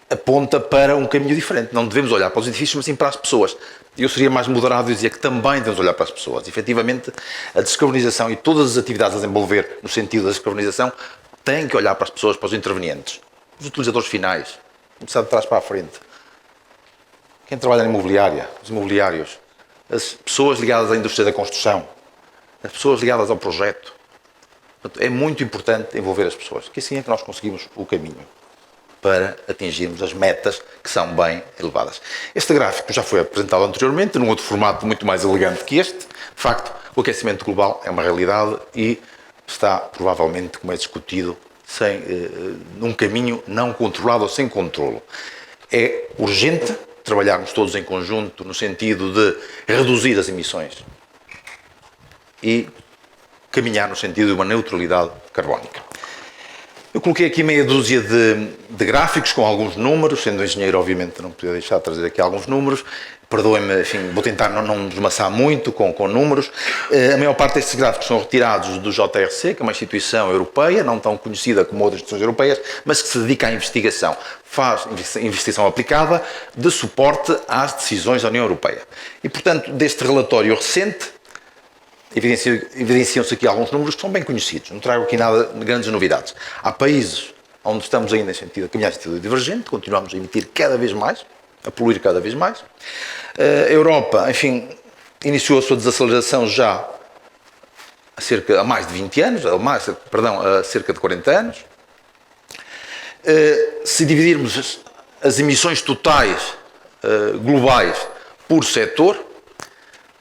aponta para um caminho diferente. Não devemos olhar para os edifícios, mas sim para as pessoas. Eu seria mais moderado e dizia que também devemos olhar para as pessoas. Efetivamente, a descarbonização e todas as atividades a desenvolver no sentido da descarbonização têm que olhar para as pessoas, para os intervenientes, os utilizadores finais, começar de trás para a frente. Quem trabalha na imobiliária, os imobiliários, as pessoas ligadas à indústria da construção, as pessoas ligadas ao projeto. Portanto, é muito importante envolver as pessoas, que assim é que nós conseguimos o caminho para atingirmos as metas que são bem elevadas. Este gráfico já foi apresentado anteriormente, num outro formato muito mais elegante que este. De facto, o aquecimento global é uma realidade e está, provavelmente, como é discutido, num caminho não controlado ou sem controlo. É urgente trabalharmos todos em conjunto no sentido de reduzir as emissões e caminhar no sentido de uma neutralidade carbónica. Eu coloquei aqui meia dúzia de gráficos com alguns números, sendo engenheiro, obviamente, não podia deixar de trazer aqui alguns números. Perdoem-me, enfim, vou tentar não desmaçar muito com números. A maior parte destes gráficos são retirados do JRC, que é uma instituição europeia, não tão conhecida como outras instituições europeias, mas que se dedica à investigação. Faz investigação aplicada de suporte às decisões da União Europeia. E, portanto, deste relatório recente, evidenciam-se aqui alguns números que são bem conhecidos. Não trago aqui nada de grandes novidades. Há países onde estamos ainda em sentido a caminhar em sentido divergente, continuamos a emitir cada vez mais, a poluir cada vez mais. A Europa, enfim, iniciou a sua desaceleração já há mais de 20 anos, há cerca de 40 anos. Se dividirmos as emissões totais globais por setor,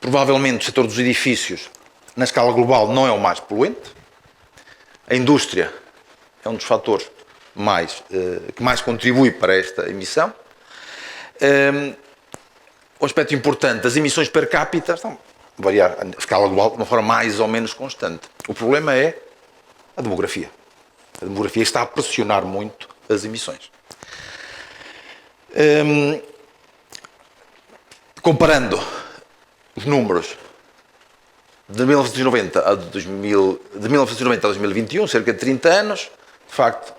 provavelmente o setor dos edifícios, na escala global, não é o mais poluente. A indústria é um dos fatores que mais contribui para esta emissão. Um aspecto importante, as emissões per capita estão a variar a escala global de uma forma mais ou menos constante. O problema é a demografia. A demografia está a pressionar muito as emissões. Comparando os números de 1990 a 2021, cerca de 30 anos, de facto,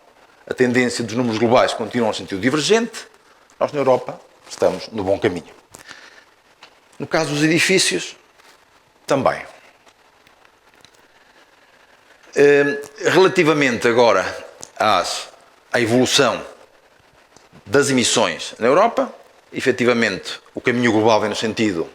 a tendência dos números globais continua em sentido divergente. Nós, na Europa, estamos no bom caminho. No caso dos edifícios, também. Relativamente agora à evolução das emissões na Europa, efetivamente, o caminho global vem no sentido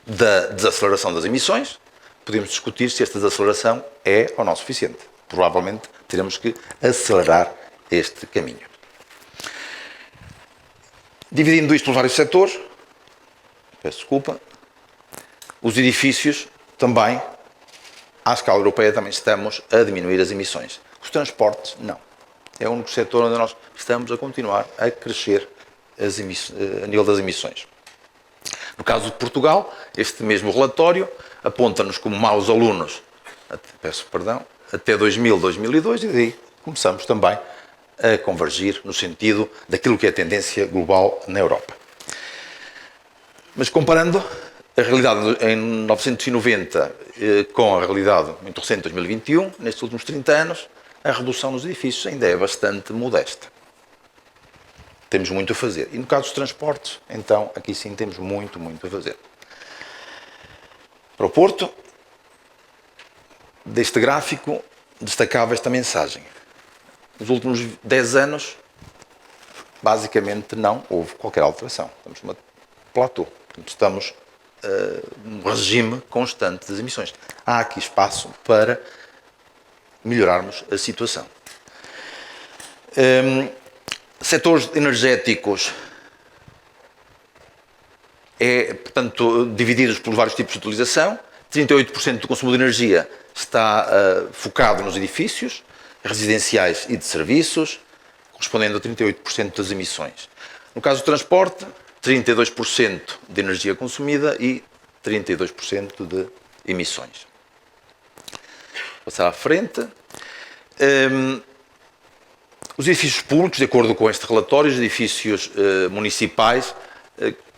da desaceleração das emissões. Podemos discutir se esta desaceleração é ou não suficiente. Provavelmente teremos que acelerar este caminho. Dividindo isto por vários setores, peço desculpa, os edifícios também, à escala europeia, também estamos a diminuir as emissões. Os transportes, não. É o único setor onde nós estamos a continuar a crescer a nível das emissões. No caso de Portugal, este mesmo relatório aponta-nos como maus alunos, até 2000, 2002, e daí começamos também a convergir no sentido daquilo que é a tendência global na Europa. Mas comparando a realidade em 1990 com a realidade muito recente de 2021, nestes últimos 30 anos, a redução nos edifícios ainda é bastante modesta. Temos muito a fazer. E no caso dos transportes, então, aqui sim temos muito a fazer. Para o Porto, deste gráfico, destacava esta mensagem. Nos últimos 10 anos, basicamente não houve qualquer alteração. Estamos numa platô. Portanto, estamos num regime constante das emissões. Há aqui espaço para melhorarmos a situação. Setores energéticos portanto, divididos por vários tipos de utilização. 38% do consumo de energia está focado nos edifícios residenciais e de serviços, correspondendo a 38% das emissões. No caso do transporte, 32% de energia consumida e 32% de emissões. Passar à frente. Os edifícios públicos, de acordo com este relatório, os edifícios municipais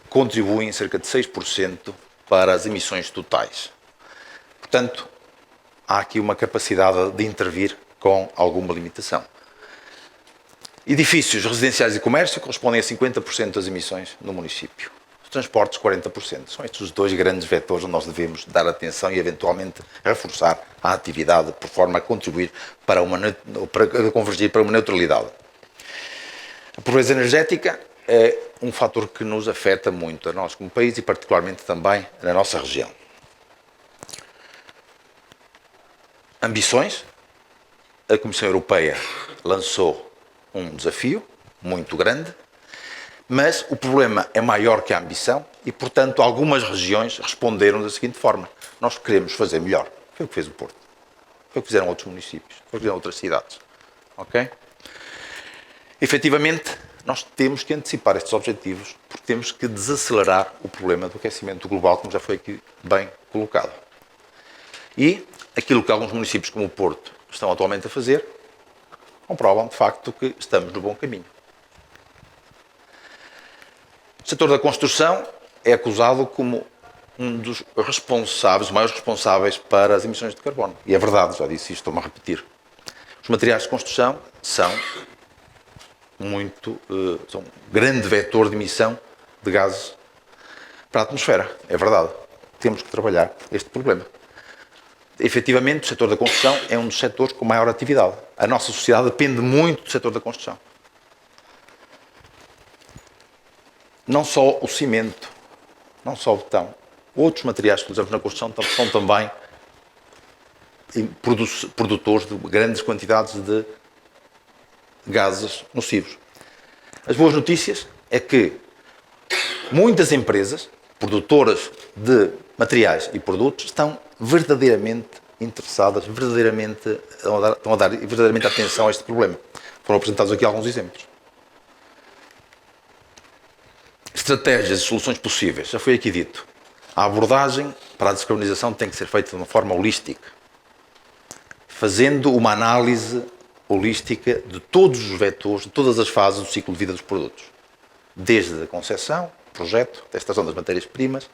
contribuem cerca de 6% para as emissões totais. Portanto, há aqui uma capacidade de intervir com alguma limitação. Edifícios residenciais e comércio correspondem a 50% das emissões no município. Os transportes, 40%. São estes os dois grandes vetores onde nós devemos dar atenção e, eventualmente, reforçar a atividade por forma a contribuir para convergir para uma neutralidade. A pobreza energética é um fator que nos afeta muito a nós como país e, particularmente, também na nossa região. Ambições. A Comissão Europeia lançou um desafio muito grande, mas o problema é maior que a ambição e, portanto, algumas regiões responderam da seguinte forma: nós queremos fazer melhor. Foi o que fez o Porto. Foi o que fizeram outros municípios, foi o que fizeram outras cidades. Ok? Efetivamente, nós temos que antecipar estes objetivos porque temos que desacelerar o problema do aquecimento global, como já foi aqui bem colocado. E aquilo que alguns municípios como o Porto estão atualmente a fazer comprovam, de facto, que estamos no bom caminho. O setor da construção é acusado como um dos responsáveis, os maiores responsáveis para as emissões de carbono. E é verdade, já disse isto, estou-me a repetir. Os materiais de construção são um grande vetor de emissão de gases para a atmosfera. É verdade. Temos que trabalhar este problema. Efetivamente, o setor da construção é um dos setores com maior atividade. A nossa sociedade depende muito do setor da construção. Não só o cimento, não só o betão. Outros materiais que usamos na construção são também produtores de grandes quantidades de gases nocivos. As boas notícias é que muitas empresas, produtoras de materiais e produtos, estão verdadeiramente interessadas, estão a dar verdadeiramente atenção a este problema. Foram apresentados aqui alguns exemplos. Estratégias e soluções possíveis. Já foi aqui dito. A abordagem para a descarbonização tem que ser feita de uma forma holística, fazendo uma análise holística de todos os vetores, de todas as fases do ciclo de vida dos produtos. Desde a concepção, projeto, até a extração das matérias-primas,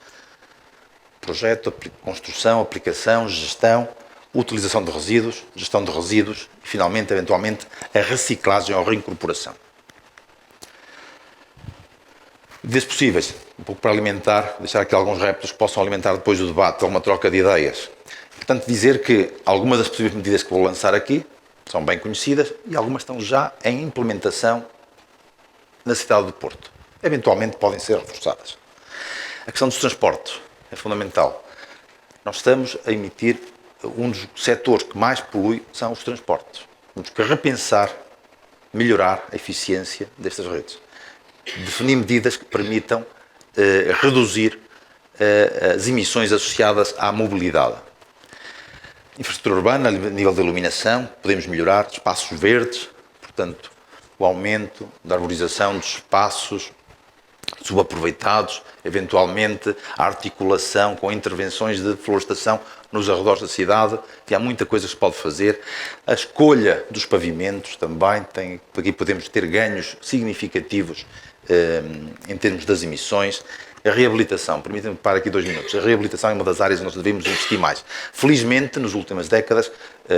projeto, construção, aplicação, gestão, utilização de resíduos, gestão de resíduos e, finalmente, eventualmente, a reciclagem ou a reincorporação. Medidas possíveis, um pouco para alimentar, deixar aqui alguns reptos que possam alimentar depois o debate, alguma troca de ideias. Portanto, dizer que algumas das possíveis medidas que vou lançar aqui são bem conhecidas e algumas estão já em implementação na cidade do Porto. Eventualmente podem ser reforçadas. A questão dos transportes é fundamental. Nós estamos a emitir, um dos setores que mais polui são os transportes. Temos que repensar, melhorar a eficiência destas redes. Definir medidas que permitam reduzir as emissões associadas à mobilidade. Infraestrutura urbana, a nível de iluminação, podemos melhorar, espaços verdes, portanto, o aumento da arborização dos espaços subaproveitados, eventualmente a articulação com intervenções de florestação nos arredores da cidade, que há muita coisa que se pode fazer. A escolha dos pavimentos também, aqui podemos ter ganhos significativos em termos das emissões. A reabilitação, permitam-me parar aqui 2 minutos, a reabilitação é uma das áreas onde nós devemos investir mais. Felizmente, nas últimas décadas,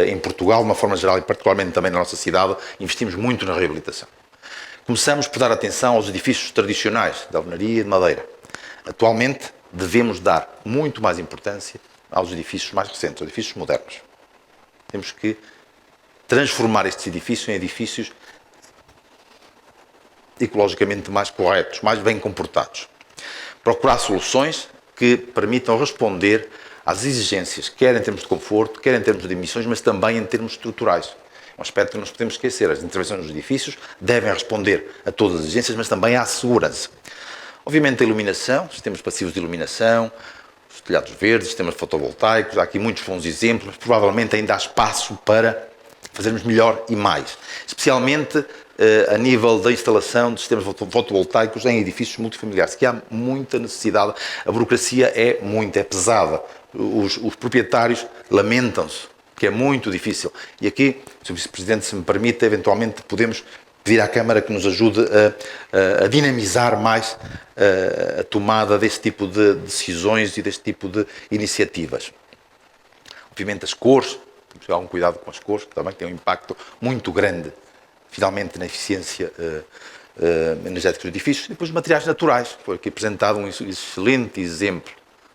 em Portugal, de uma forma geral e particularmente também na nossa cidade, investimos muito na reabilitação. Começamos por dar atenção aos edifícios tradicionais, de alvenaria e de madeira. Atualmente, devemos dar muito mais importância aos edifícios mais recentes, aos edifícios modernos. Temos que transformar estes edifícios em edifícios ecologicamente mais corretos, mais bem comportados. Procurar soluções que permitam responder às exigências, quer em termos de conforto, quer em termos de emissões, mas também em termos estruturais. Um aspecto que não nos podemos esquecer, as intervenções nos edifícios devem responder a todas as exigências, mas também à segurança. Obviamente a iluminação, sistemas passivos de iluminação, os telhados verdes, sistemas fotovoltaicos, há aqui muitos bons exemplos, mas provavelmente ainda há espaço para fazermos melhor e mais. Especialmente a nível da instalação de sistemas fotovoltaicos em edifícios multifamiliares, que há muita necessidade, a burocracia é pesada, os proprietários lamentam-se, que é muito difícil. E aqui, Sr. Vice-Presidente, se me permite, eventualmente podemos pedir à Câmara que nos ajude a dinamizar mais a tomada deste tipo de decisões e deste tipo de iniciativas. Obviamente as cores, temos que ter algum cuidado com as cores, que também têm um impacto muito grande, finalmente, na eficiência energética dos edifícios. E depois os materiais naturais, foi aqui apresentado um excelente exemplo.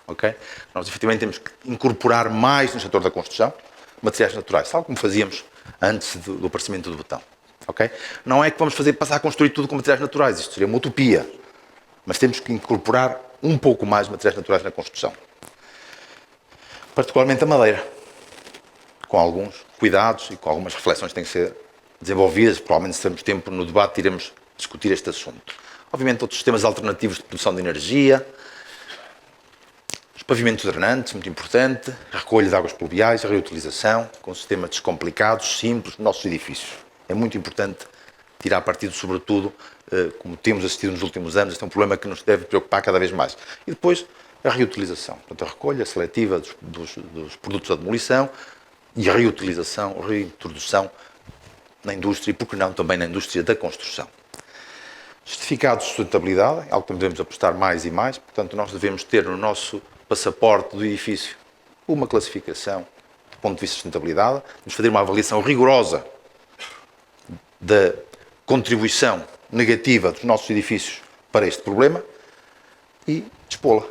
Okay? Nós, efetivamente, temos que incorporar mais no setor da construção materiais naturais, tal como fazíamos antes do aparecimento do botão. Okay? Não é que vamos passar a construir tudo com materiais naturais, isto seria uma utopia, mas temos que incorporar um pouco mais materiais naturais na construção. Particularmente a madeira, com alguns cuidados e com algumas reflexões que têm que ser desenvolvidas, provavelmente se termos tempo no debate iremos discutir este assunto. Obviamente outros sistemas alternativos de produção de energia, os pavimentos drenantes, muito importante, a recolha de águas pluviais, a reutilização, com sistemas descomplicados, simples, nos nossos edifícios. É muito importante tirar partido, sobretudo, como temos assistido nos últimos anos, este é um problema que nos deve preocupar cada vez mais. E depois, a reutilização, portanto, a recolha seletiva dos produtos da demolição e a reutilização, a reintrodução na indústria e, por que não, também na indústria da construção. Certificados de sustentabilidade, é algo que devemos apostar mais e mais, portanto, nós devemos ter no nosso passaporte do edifício uma classificação do ponto de vista de sustentabilidade, devemos fazer uma avaliação rigorosa da contribuição negativa dos nossos edifícios para este problema e dispô-la,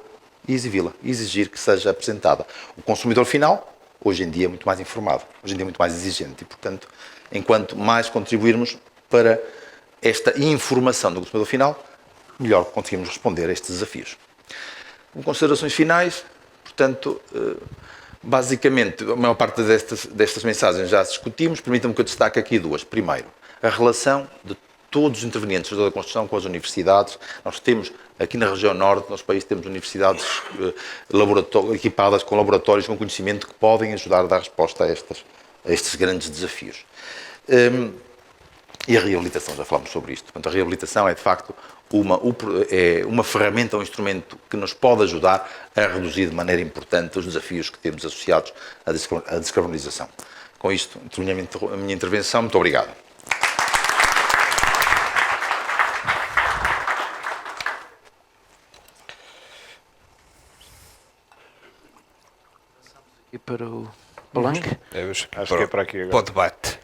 e exibi-la, e exigir que seja apresentada. O consumidor final, hoje em dia, é muito mais informado, hoje em dia é muito mais exigente e, portanto, enquanto mais contribuirmos para esta informação do consumidor final, melhor conseguimos responder a estes desafios. Com considerações finais, portanto, basicamente, a maior parte destas mensagens já discutimos, permitam-me que eu destaque aqui 2. Primeiro, a relação de todos os intervenientes da construção com as universidades. Nós temos, aqui na região norte do nosso país, temos universidades equipadas com laboratórios com conhecimento que podem ajudar a dar resposta a estes grandes desafios. E a reabilitação, já falámos sobre isto. Portanto, a reabilitação é, de facto, uma ferramenta, um instrumento que nos pode ajudar a reduzir de maneira importante os desafios que temos associados à descarbonização. Com isto, termino a minha intervenção. Muito obrigado. E para o Palanque? Acho que é para aqui agora. Para o debate.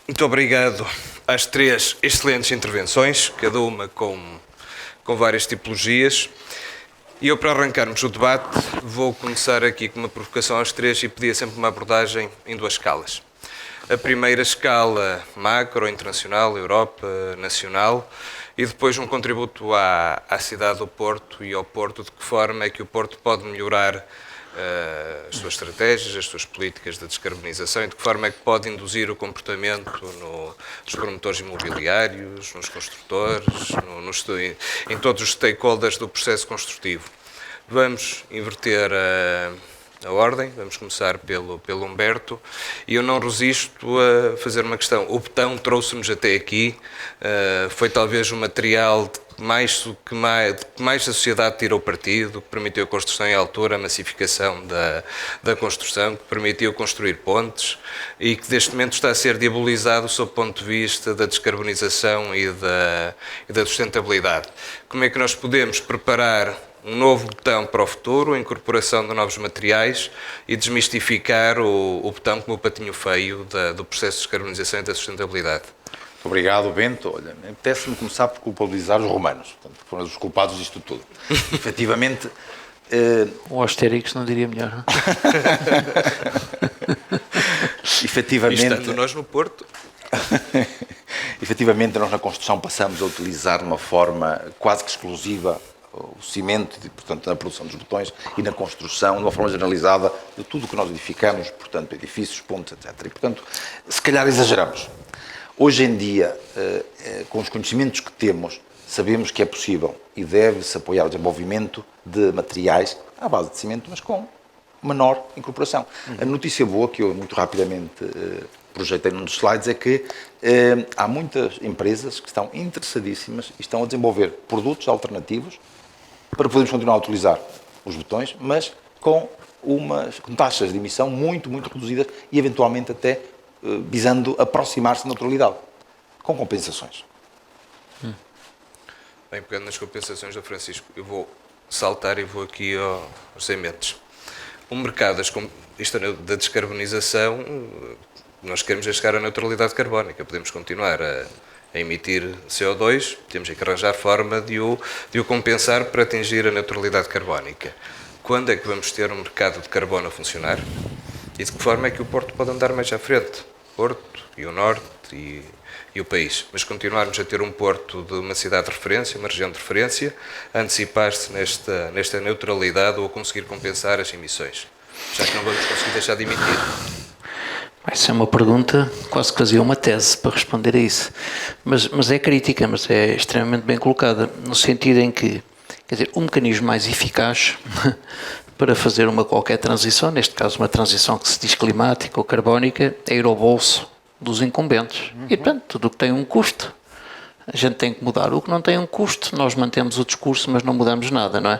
Muito obrigado às 3 excelentes intervenções, cada uma com várias tipologias. E eu, para arrancarmos o debate, vou começar aqui com uma provocação às 3 e pedir sempre uma abordagem em 2 escalas. A primeira escala macro, internacional, Europa, nacional, e depois um contributo à cidade do Porto e ao Porto, de que forma é que o Porto pode melhorar as suas estratégias, as suas políticas de descarbonização e de que forma é que pode induzir o comportamento nos promotores imobiliários, nos construtores, em todos os stakeholders do processo construtivo. Vamos inverter a ordem. Vamos começar pelo Humberto. E eu não resisto a fazer uma questão. O betão trouxe-nos até aqui. Foi talvez o material que mais a sociedade tirou partido, que permitiu a construção em altura, a massificação da construção, que permitiu construir pontes e que neste momento está a ser diabolizado sob o ponto de vista da descarbonização e da sustentabilidade. Como é que nós podemos preparar um novo betão para o futuro, a incorporação de novos materiais e desmistificar o betão como o patinho feio do processo de descarbonização e da sustentabilidade? Obrigado, Bento. Olha, apetece-me começar por culpabilizar os romanos, portanto, foram os culpados disto tudo. Efetivamente... O Asterix não diria melhor, não? Efetivamente... Estando nós no Porto... Efetivamente, nós na construção passamos a utilizar de uma forma quase que exclusiva o cimento, portanto, na produção dos betões e na construção, de uma forma generalizada, de tudo o que nós edificamos, portanto, edifícios, pontes, etc. E, portanto, se calhar exageramos. Hoje em dia, com os conhecimentos que temos, sabemos que é possível e deve-se apoiar o desenvolvimento de materiais à base de cimento, mas com menor incorporação. A notícia boa, que eu muito rapidamente projetei num dos slides, é que há muitas empresas que estão interessadíssimas e estão a desenvolver produtos alternativos para podermos continuar a utilizar os betões, mas com taxas de emissão muito, muito reduzidas e eventualmente até visando aproximar-se da neutralidade, com compensações. Bem, pegando nas compensações do Francisco, eu vou saltar e vou aqui aos sementes. O mercado da descarbonização, nós queremos chegar à neutralidade carbónica, podemos continuar a emitir CO2, temos que arranjar forma de o compensar para atingir a neutralidade carbónica. Quando é que vamos ter um mercado de carbono a funcionar? E de que forma é que o Porto pode andar mais à frente? Porto e o Norte e o país. Mas continuarmos a ter um Porto de uma cidade de referência, uma região de referência, a antecipar-se nesta neutralidade ou a conseguir compensar as emissões, já que não vamos conseguir deixar de emitir. Essa é uma pergunta, quase que fazia uma tese para responder a isso. Mas é crítica, mas é extremamente bem colocada, no sentido em que, quer dizer, um mecanismo mais eficaz para fazer qualquer transição, neste caso uma transição que se diz climática ou carbónica, é ir ao bolso dos incumbentes. E, portanto, tudo o que tem um custo, a gente tem que mudar. O que não tem um custo, nós mantemos o discurso, mas não mudamos nada, não é?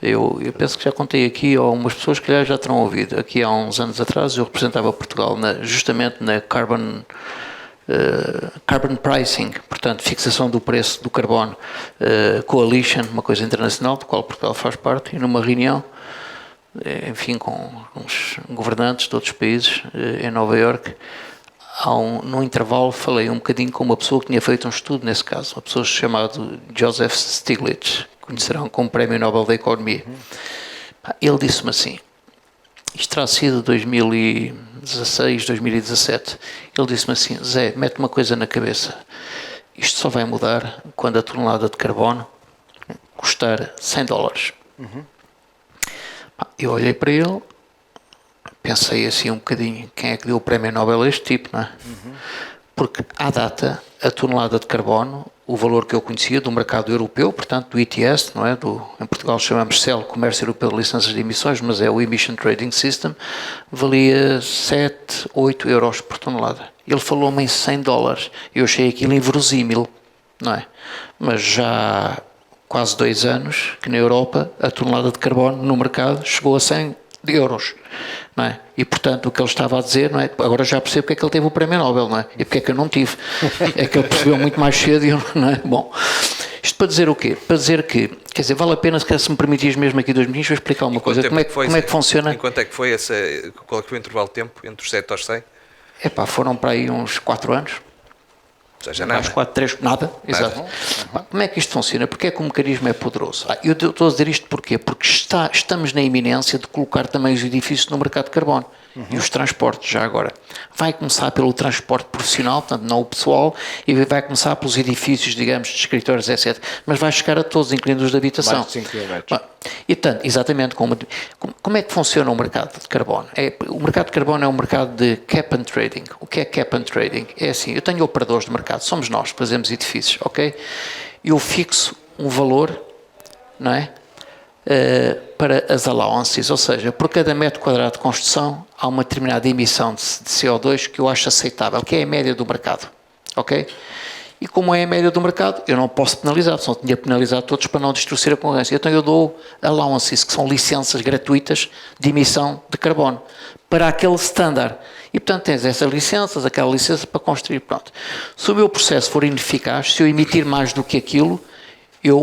Eu penso que já contei aqui a algumas pessoas que já terão ouvido. Aqui há uns anos atrás eu representava Portugal justamente na carbon pricing, portanto fixação do preço do carbono, coalition, uma coisa internacional do qual Portugal faz parte, e numa reunião, enfim, com uns governantes de outros países em Nova Iorque, num intervalo falei um bocadinho com uma pessoa que tinha feito um estudo nesse caso, uma pessoa chamada Joseph Stiglitz, conhecerão como Prémio Nobel da Economia. Ele disse-me assim, isto terá sido 2016, 2017, ele disse-me assim, Zé, mete uma coisa na cabeça, isto só vai mudar quando a tonelada de carbono custar $100. Eu olhei para ele, pensei assim um bocadinho, quem é que deu o Prémio Nobel a este tipo, não é? Porque à data, a tonelada de carbono, o valor que eu conhecia do mercado europeu, portanto do ETS, não é? Em Portugal chamamos CEL, Comércio Europeu de Licenças de Emissões, mas é o Emission Trading System, valia 7, 8 euros por tonelada. Ele falou-me em $100, eu achei aquilo inverosímil, não é? Mas já há quase 2 anos que na Europa a tonelada de carbono no mercado chegou a 100 euros, não é? E portanto o que ele estava a dizer, não é? Agora já percebo porque é que ele teve o Prémio Nobel, não é? E porque é que eu não tive, é que ele percebeu muito mais cedo e eu, não é? Bom, isto para dizer o quê? Para dizer que, quer dizer, vale a pena, se me permitires mesmo aqui 2 minutos, vou explicar uma coisa, como é que funciona? Em quanto é que foi qual é que foi o intervalo de tempo entre os 7 aos 100? Foram para aí uns 4 anos. Já nada. 4, 3, nada, exato. Como é que isto funciona? Porque é que o mecanismo é poderoso? Eu estou a dizer isto porquê? Porque estamos na iminência de colocar também os edifícios no mercado de carbono. E os transportes, já agora. Vai começar pelo transporte profissional, portanto não o pessoal, e vai começar pelos edifícios, digamos, de escritórios, etc. Mas vai chegar a todos, incluindo os de habitação. Mais de 5 km. E, portanto, exatamente, como é que funciona o mercado de carbono? O mercado de carbono é um mercado de cap and trading. O que é cap and trading? É assim, eu tenho operadores de mercado, somos nós que fazemos edifícios, ok? Eu fixo um valor, não é? para as allowances, ou seja, por cada metro quadrado de construção há uma determinada emissão de CO2 que eu acho aceitável, que é a média do mercado, ok? E como é a média do mercado, eu não posso penalizar, senão tinha penalizado todos para não distorcer a concorrência. Então eu dou allowances, que são licenças gratuitas de emissão de carbono, para aquele standard. E portanto tens essas licenças, aquela licença para construir, pronto. Se o meu processo for ineficaz, se eu emitir mais do que aquilo,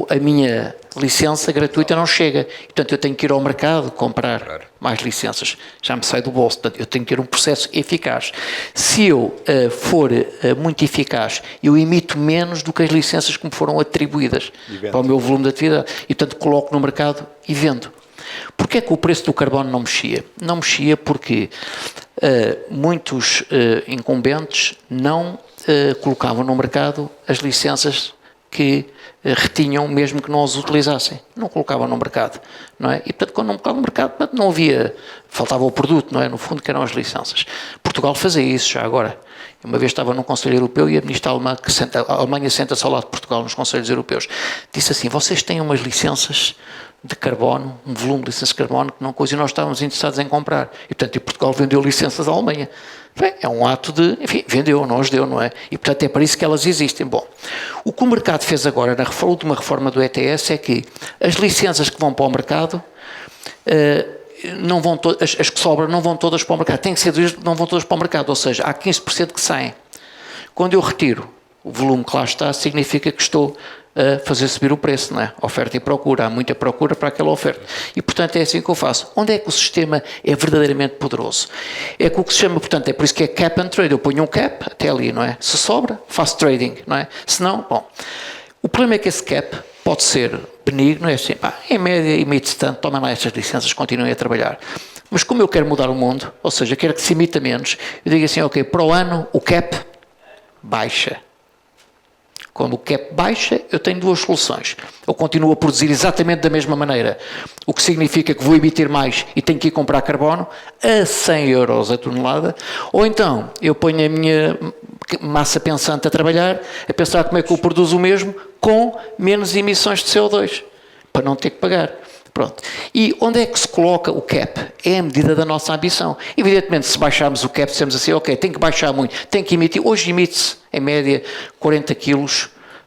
a minha licença gratuita não chega. Portanto, eu tenho que ir ao mercado comprar mais licenças. Já me sai do bolso. Portanto, eu tenho que ter um processo eficaz. Se eu for muito eficaz, eu emito menos do que as licenças que me foram atribuídas para o meu volume de atividade. E, portanto, coloco no mercado e vendo. Porquê é que o preço do carbono não mexia? Não mexia porque muitos incumbentes não colocavam no mercado as licenças que retinham mesmo que não as utilizassem, não colocavam no mercado, não é? E portanto quando não colocavam no mercado, portanto, não havia, faltava o produto, não é? No fundo que eram as licenças. Portugal fazia isso já agora. Uma vez estava num Conselho Europeu e a ministra alemã, a Alemanha senta-se ao lado de Portugal nos Conselhos Europeus, disse assim, vocês têm umas licenças de carbono, um volume de licenças de carbono que não coisa e nós estávamos interessados em comprar. E portanto Portugal vendeu licenças à Alemanha. Bem, é um ato de, enfim, vendeu, não as deu, não é? E portanto é para isso que elas existem. Bom, o que o mercado fez agora na última reforma do ETS é que as licenças que vão para o mercado, não vão as que sobram não vão todas para o mercado, tem que ser não vão todas para o mercado, ou seja, há 15% que saem. Quando eu retiro o volume que lá está, significa que estou a fazer subir o preço, não é? Oferta e procura, há muita procura para aquela oferta. E, portanto, é assim que eu faço. Onde é que o sistema é verdadeiramente poderoso? É que o que se chama, portanto, é por isso que é cap and trade. Eu ponho um cap até ali, não é? Se sobra, faço trading, não é? Se não, bom. O problema é que esse cap pode ser benigno, é assim, pá, em média, emite-se tanto, tomem lá estas licenças, continuem a trabalhar. Mas como eu quero mudar o mundo, ou seja, quero que se emita menos, eu digo assim, ok, para o ano o cap baixa. Quando o cap baixa, eu tenho duas soluções. Eu continuo a produzir exatamente da mesma maneira, o que significa que vou emitir mais e tenho que ir comprar carbono a 100 euros a tonelada, ou então eu ponho a minha massa pensante a trabalhar, a pensar como é que eu produzo o mesmo com menos emissões de CO2, para não ter que pagar. Pronto. E onde é que se coloca o cap? É a medida da nossa ambição. Evidentemente, se baixarmos o cap, dizemos assim, ok, tem que baixar muito, tem que emitir. Hoje emite-se, em média, 40 kg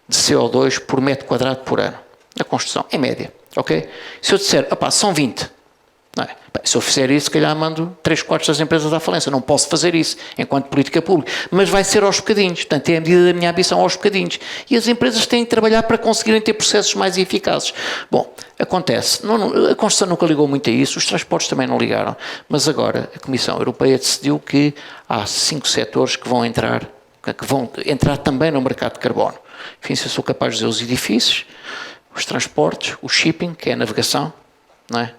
de CO2 por metro quadrado por ano, na construção, em média, ok? Se eu disser, opá, são 20, não é? Bem, se eu fizer isso, se calhar mando 3/4 das empresas à falência. Não posso fazer isso, enquanto política pública. Mas vai ser aos bocadinhos. Portanto, é a medida da minha ambição aos bocadinhos. E as empresas têm que trabalhar para conseguirem ter processos mais eficazes. Bom, acontece. A construção nunca ligou muito a isso, os transportes também não ligaram. Mas agora a Comissão Europeia decidiu que há 5 setores que vão entrar também no mercado de carbono. Enfim, se eu sou capaz de dizer os edifícios, os transportes, o shipping, que é a navegação, não é?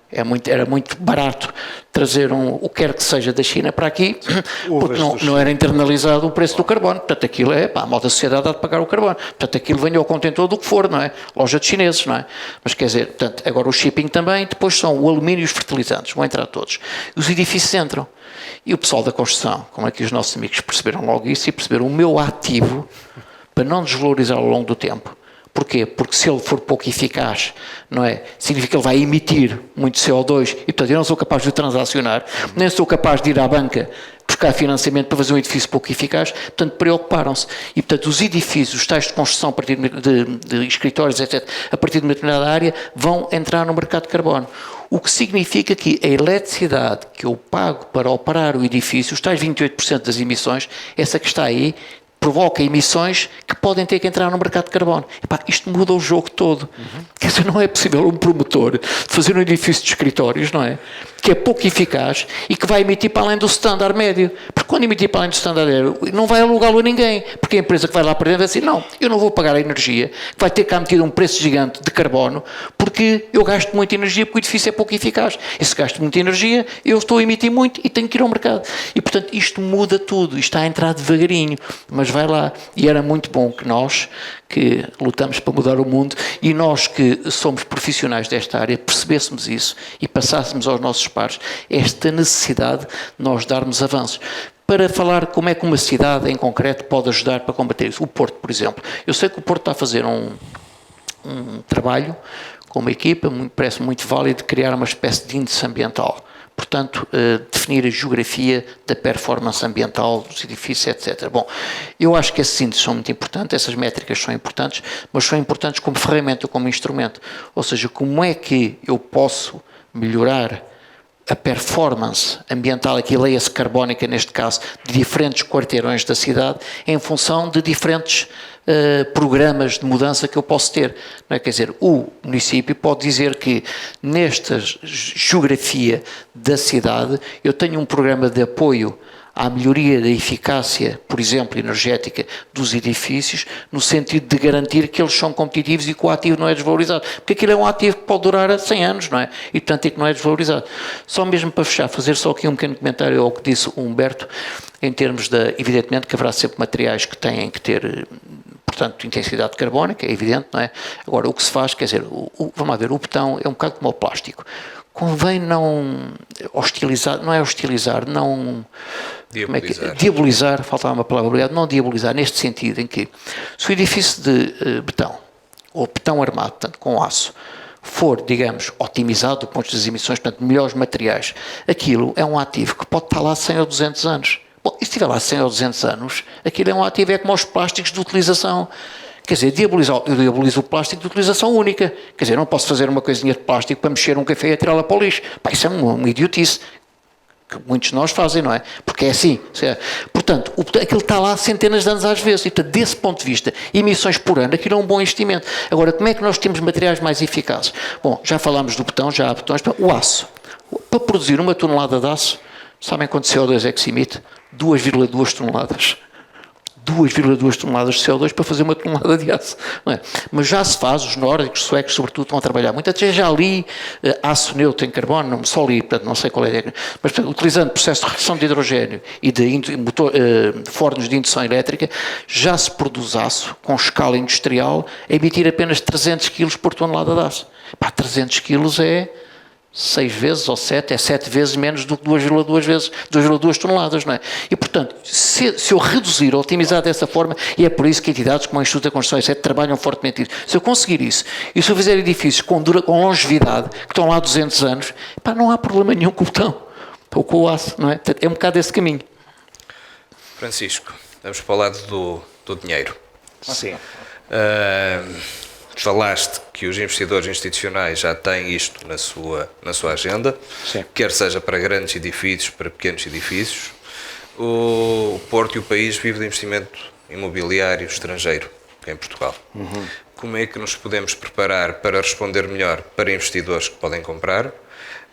Era muito barato trazer o que quer que seja da China para aqui, porque não era internalizado o preço do carbono. Portanto, aquilo é, pá, a malta da sociedade há de pagar o carbono. Portanto, aquilo vem ao contentor do que for, não é? Loja de chineses, não é? Mas quer dizer, portanto, agora o shipping também, depois são o alumínio e os fertilizantes, vão entrar todos. Os edifícios entram. E o pessoal da construção, como é que os nossos amigos perceberam logo isso e perceberam o meu ativo para não desvalorizar ao longo do tempo. Porquê? Porque se ele for pouco eficaz, não é? Significa que ele vai emitir muito CO2 e, portanto, eu não sou capaz de o transacionar, nem sou capaz de ir à banca buscar financiamento para fazer um edifício pouco eficaz, portanto, preocuparam-se. E, portanto, os edifícios, os tais de construção a partir de escritórios, etc., a partir de uma determinada área, vão entrar no mercado de carbono. O que significa que a eletricidade que eu pago para operar o edifício, os tais 28% das emissões, essa que está aí, provoca emissões que podem ter que entrar no mercado de carbono. Epá, isto muda o jogo todo. Quer dizer, não é possível um promotor fazer um edifício de escritórios, não é? Que é pouco eficaz e que vai emitir para além do standard médio. Porque quando emitir para além do standard médio, não vai alugá-lo a ninguém. Porque a empresa que vai lá para dentro vai dizer, não, eu não vou pagar a energia, que vai ter cá metido um preço gigante de carbono, porque eu gasto muita energia, porque o edifício é pouco eficaz. E se gasto muita energia, eu estou a emitir muito e tenho que ir ao mercado. E, portanto, isto muda tudo. Isto está a entrar devagarinho, mas vai lá. E era muito bom que nós, que lutamos para mudar o mundo, e nós que somos profissionais desta área, percebêssemos isso e passássemos aos nossos pares esta necessidade de nós darmos avanços. Para falar como é que uma cidade em concreto pode ajudar para combater isso. O Porto, por exemplo. Eu sei que o Porto está a fazer um trabalho com uma equipa, parece muito válido criar uma espécie de índice ambiental. Portanto, definir a geografia da performance ambiental dos edifícios, etc. Bom, eu acho que esses índices são muito importantes, essas métricas são importantes, mas são importantes como ferramenta, como instrumento. Ou seja, como é que eu posso melhorar a performance ambiental, aqui leia-se carbónica neste caso, de diferentes quarteirões da cidade, em função de diferentes programas de mudança que eu posso ter. Não é? Quer dizer, o município pode dizer que nesta geografia da cidade eu tenho um programa de apoio à melhoria da eficácia, por exemplo, energética dos edifícios, no sentido de garantir que eles são competitivos e que o ativo não é desvalorizado. Porque aquilo é um ativo que pode durar 100 anos, não é? E, portanto, é que não é desvalorizado. Só mesmo para fechar, fazer só aqui um pequeno comentário ao que disse o Humberto, em termos de, evidentemente, que haverá sempre materiais que têm que ter, portanto, intensidade carbónica, é evidente, não é? Agora, o que se faz, quer dizer, vamos lá ver, o betão é um bocado como o plástico. Convém não hostilizar, não é hostilizar, não... Diabolizar. Diabolizar, faltava uma palavra, obrigado, não diabolizar, neste sentido em que, se o edifício de betão, ou betão armado, portanto, com aço, for, digamos, otimizado do ponto de vista das emissões, portanto, melhores materiais, aquilo é um ativo que pode estar lá 100 ou 200 anos. Bom, e se estiver lá 100 ou 200 anos, aquilo é um ativo, é como os plásticos de utilização. Quer dizer, eu diabolizo o plástico de utilização única. Quer dizer, não posso fazer uma coisinha de plástico para mexer um café e atirá-la para o lixo. Pá, isso é uma idiotice, que muitos de nós fazem, não é? Porque é assim. Portanto, aquilo está lá centenas de anos às vezes. E, portanto, desse ponto de vista, emissões por ano, aquilo é um bom investimento. Agora, como é que nós temos materiais mais eficazes? Bom, já falámos do betão, já há betões. O aço. Para produzir 1 tonelada de aço, sabem quanto CO2 é que se emite? 2,2 toneladas. 2,2 toneladas de CO2 para fazer 1 tonelada de aço. Não é? Mas já se faz, os nórdicos, os suecos, sobretudo, estão a trabalhar muito. Até já li aço neutro em carbono, não, só li, portanto, não sei qual é a técnica, mas portanto, utilizando processo de redução de hidrogênio e de fornos de indução elétrica, já se produz aço com escala industrial a emitir apenas 300 kg por tonelada de aço. Pá, 300 kg é 6 vezes ou 7, é 7 vezes menos do que 2,2 toneladas, não é? E, portanto, se eu reduzir ou otimizar dessa forma, e é por isso que entidades como a Instituto da Construção, etc., trabalham fortemente isso. Se eu conseguir isso, e se eu fizer edifícios com longevidade, que estão lá há 200 anos, pá, não há problema nenhum com o betão, ou com o aço, não é? É um bocado esse caminho. Francisco, vamos para o lado do dinheiro. Sim. Falaste que os investidores institucionais já têm isto na sua agenda, Sim. Quer seja para grandes edifícios, para pequenos edifícios. O Porto e o país vivem de investimento imobiliário estrangeiro, em Portugal. Como é que nos podemos preparar para responder melhor para investidores que podem comprar,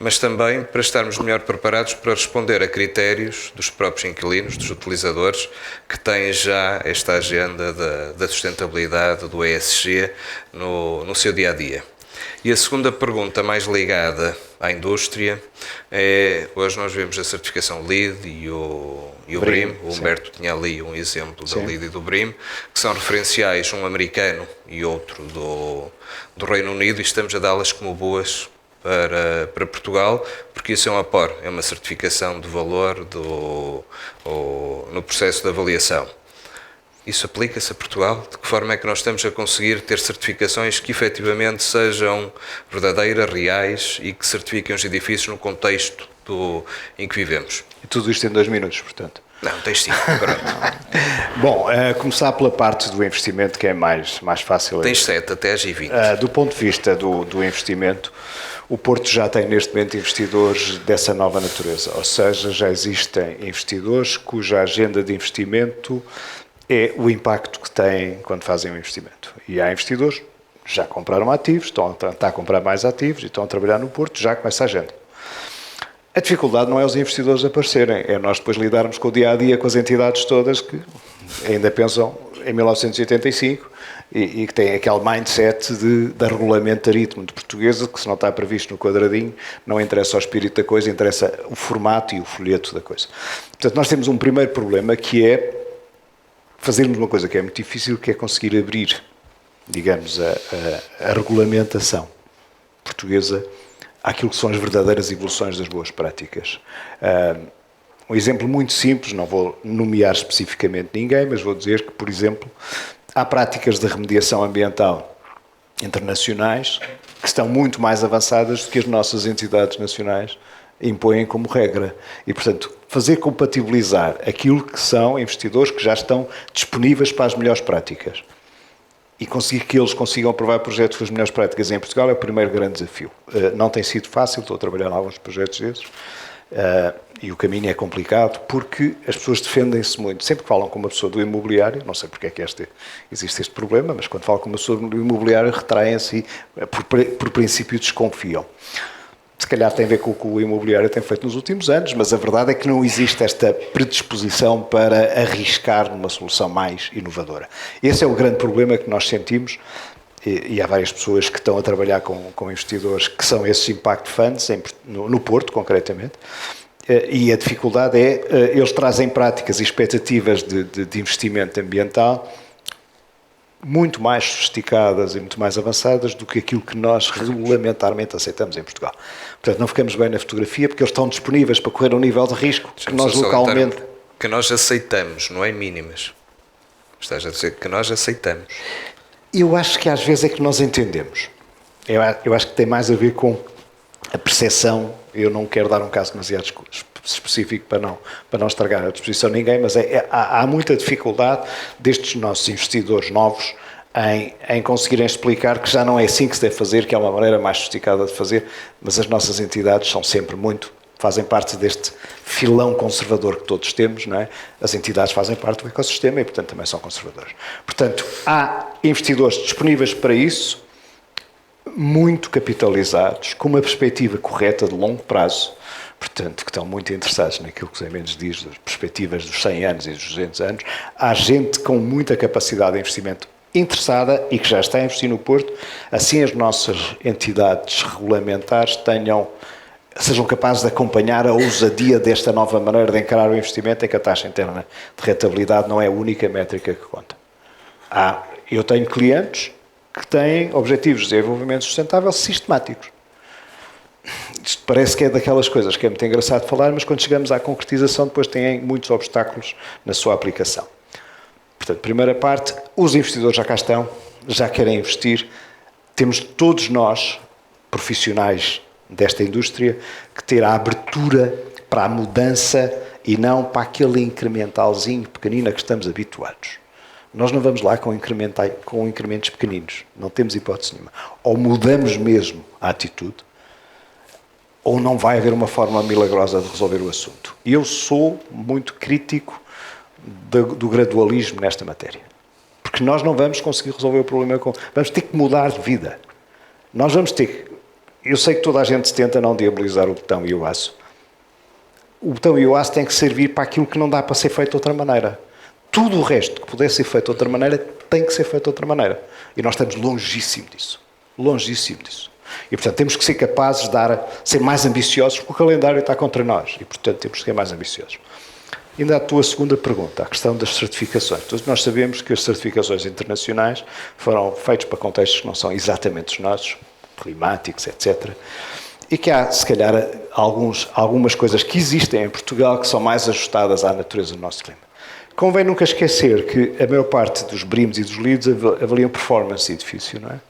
mas também para estarmos melhor preparados para responder a critérios dos próprios inquilinos, dos utilizadores, que têm já esta agenda da sustentabilidade, do ESG, no seu dia-a-dia? E a segunda pergunta, mais ligada à indústria, é: hoje nós vemos a certificação LEED e o BREEAM. O Humberto tinha ali um exemplo da LEED e do BREEAM, que são referenciais, um americano e outro do Reino Unido, e estamos a dá-las como boas para Portugal, porque isso é um apor, é uma certificação de valor no processo de avaliação. Isso aplica-se a Portugal? De que forma é que nós estamos a conseguir ter certificações que efetivamente sejam verdadeiras, reais e que certifiquem os edifícios no contexto em que vivemos? E tudo isto em 2 minutos, portanto. Não, tens 5, pronto. Bom, começar pela parte do investimento, que é mais fácil. Tens 7 até às 20. Do ponto de vista do investimento, o Porto já tem neste momento investidores dessa nova natureza, ou seja, já existem investidores cuja agenda de investimento é o impacto que têm quando fazem um investimento. E há investidores que já compraram ativos, estão a comprar mais ativos e estão a trabalhar no Porto já com essa agenda. A dificuldade não é os investidores aparecerem, é nós depois lidarmos com o dia-a-dia, com as entidades todas que ainda pensam em 1985 e que têm aquele mindset da regulamentarismo de portuguesa, que se não está previsto no quadradinho, não interessa o espírito da coisa, interessa o formato e o folheto da coisa. Portanto, nós temos um primeiro problema, que é fazermos uma coisa que é muito difícil, que é conseguir abrir, digamos, a regulamentação portuguesa àquilo que são as verdadeiras evoluções das boas práticas. Um exemplo muito simples, não vou nomear especificamente ninguém, mas vou dizer que, por exemplo, há práticas de remediação ambiental internacionais que que estão muito mais avançadas do que as nossas entidades nacionais impõem como regra. E, portanto, fazer compatibilizar aquilo que são investidores que já estão disponíveis para as melhores práticas e conseguir que eles consigam aprovar projetos com as melhores práticas em Portugal é o primeiro grande desafio. Não tem sido fácil, estou a trabalhar em alguns projetos desses, e o caminho é complicado porque as pessoas defendem-se muito. Sempre que falam com uma pessoa do imobiliário, não sei porque é que existe este problema, mas quando falam com uma pessoa do imobiliário retraem-se e, por princípio, desconfiam. Se calhar tem a ver com o que o imobiliário tem feito nos últimos anos, mas a verdade é que não existe esta predisposição para arriscar numa solução mais inovadora. Esse é o grande problema que nós sentimos, e há várias pessoas que estão a trabalhar com investidores que são esses impact funds, no Porto, concretamente, e a dificuldade é, eles trazem práticas e expectativas de investimento ambiental muito mais sofisticadas e muito mais avançadas do que aquilo que nós regulamentarmente aceitamos em Portugal. Portanto, não ficamos bem na fotografia porque eles estão disponíveis para correr um nível de risco que nós localmente... Que nós aceitamos, não é mínimas. Estás a dizer que nós aceitamos. Eu acho que às vezes é que nós entendemos. Eu acho que tem mais a ver com a percepção. Eu não quero dar um caso demasiado específico para não estragar a disposição de ninguém, mas há muita dificuldade destes nossos investidores novos em conseguirem explicar que já não é assim que se deve fazer, que é uma maneira mais sofisticada de fazer, mas as nossas entidades são sempre fazem parte deste filão conservador que todos temos, não é? As entidades fazem parte do ecossistema e, portanto, também são conservadoras. Portanto, há investidores disponíveis para isso, muito capitalizados, com uma perspectiva correta de longo prazo, portanto, que estão muito interessados naquilo que o Zé Mendes diz, das perspectivas dos 100 anos e dos 200 anos. Há gente com muita capacidade de investimento interessada e que já está a investir no Porto, assim as nossas entidades regulamentares sejam capazes de acompanhar a ousadia desta nova maneira de encarar o investimento, em que a taxa interna de rentabilidade não é a única métrica que conta. Eu tenho clientes que têm objetivos de desenvolvimento sustentável sistemáticos. Isto parece que é daquelas coisas que é muito engraçado falar, mas quando chegamos à concretização depois têm muitos obstáculos na sua aplicação. Portanto, primeira parte, os investidores já cá estão, já querem investir. Temos todos nós, profissionais desta indústria, que ter a abertura para a mudança e não para aquele incrementalzinho pequenino a que estamos habituados. Nós não vamos lá com incrementos pequeninos, não temos hipótese nenhuma. Ou mudamos mesmo a atitude, ou não vai haver uma forma milagrosa de resolver o assunto. E eu sou muito crítico do gradualismo nesta matéria. Porque nós não vamos conseguir resolver o problema vamos ter que mudar de vida. Nós vamos ter que... Eu sei que toda a gente tenta não diabolizar o botão e o aço. O botão e o aço têm que servir para aquilo que não dá para ser feito de outra maneira. Tudo o resto que puder ser feito de outra maneira tem que ser feito de outra maneira. E nós estamos longíssimo disso. Longíssimo disso. E, portanto, temos que ser capazes de ser mais ambiciosos, porque o calendário está contra nós. E, portanto, temos que ser mais ambiciosos. Ainda a tua segunda pergunta, a questão das certificações. Todos nós sabemos que as certificações internacionais foram feitas para contextos que não são exatamente os nossos, climáticos, etc. E que há, se calhar, algumas coisas que existem em Portugal que são mais ajustadas à natureza do nosso clima. Convém nunca esquecer que a maior parte dos BRIMs e dos LEEDs avaliam performance de edifício, não é?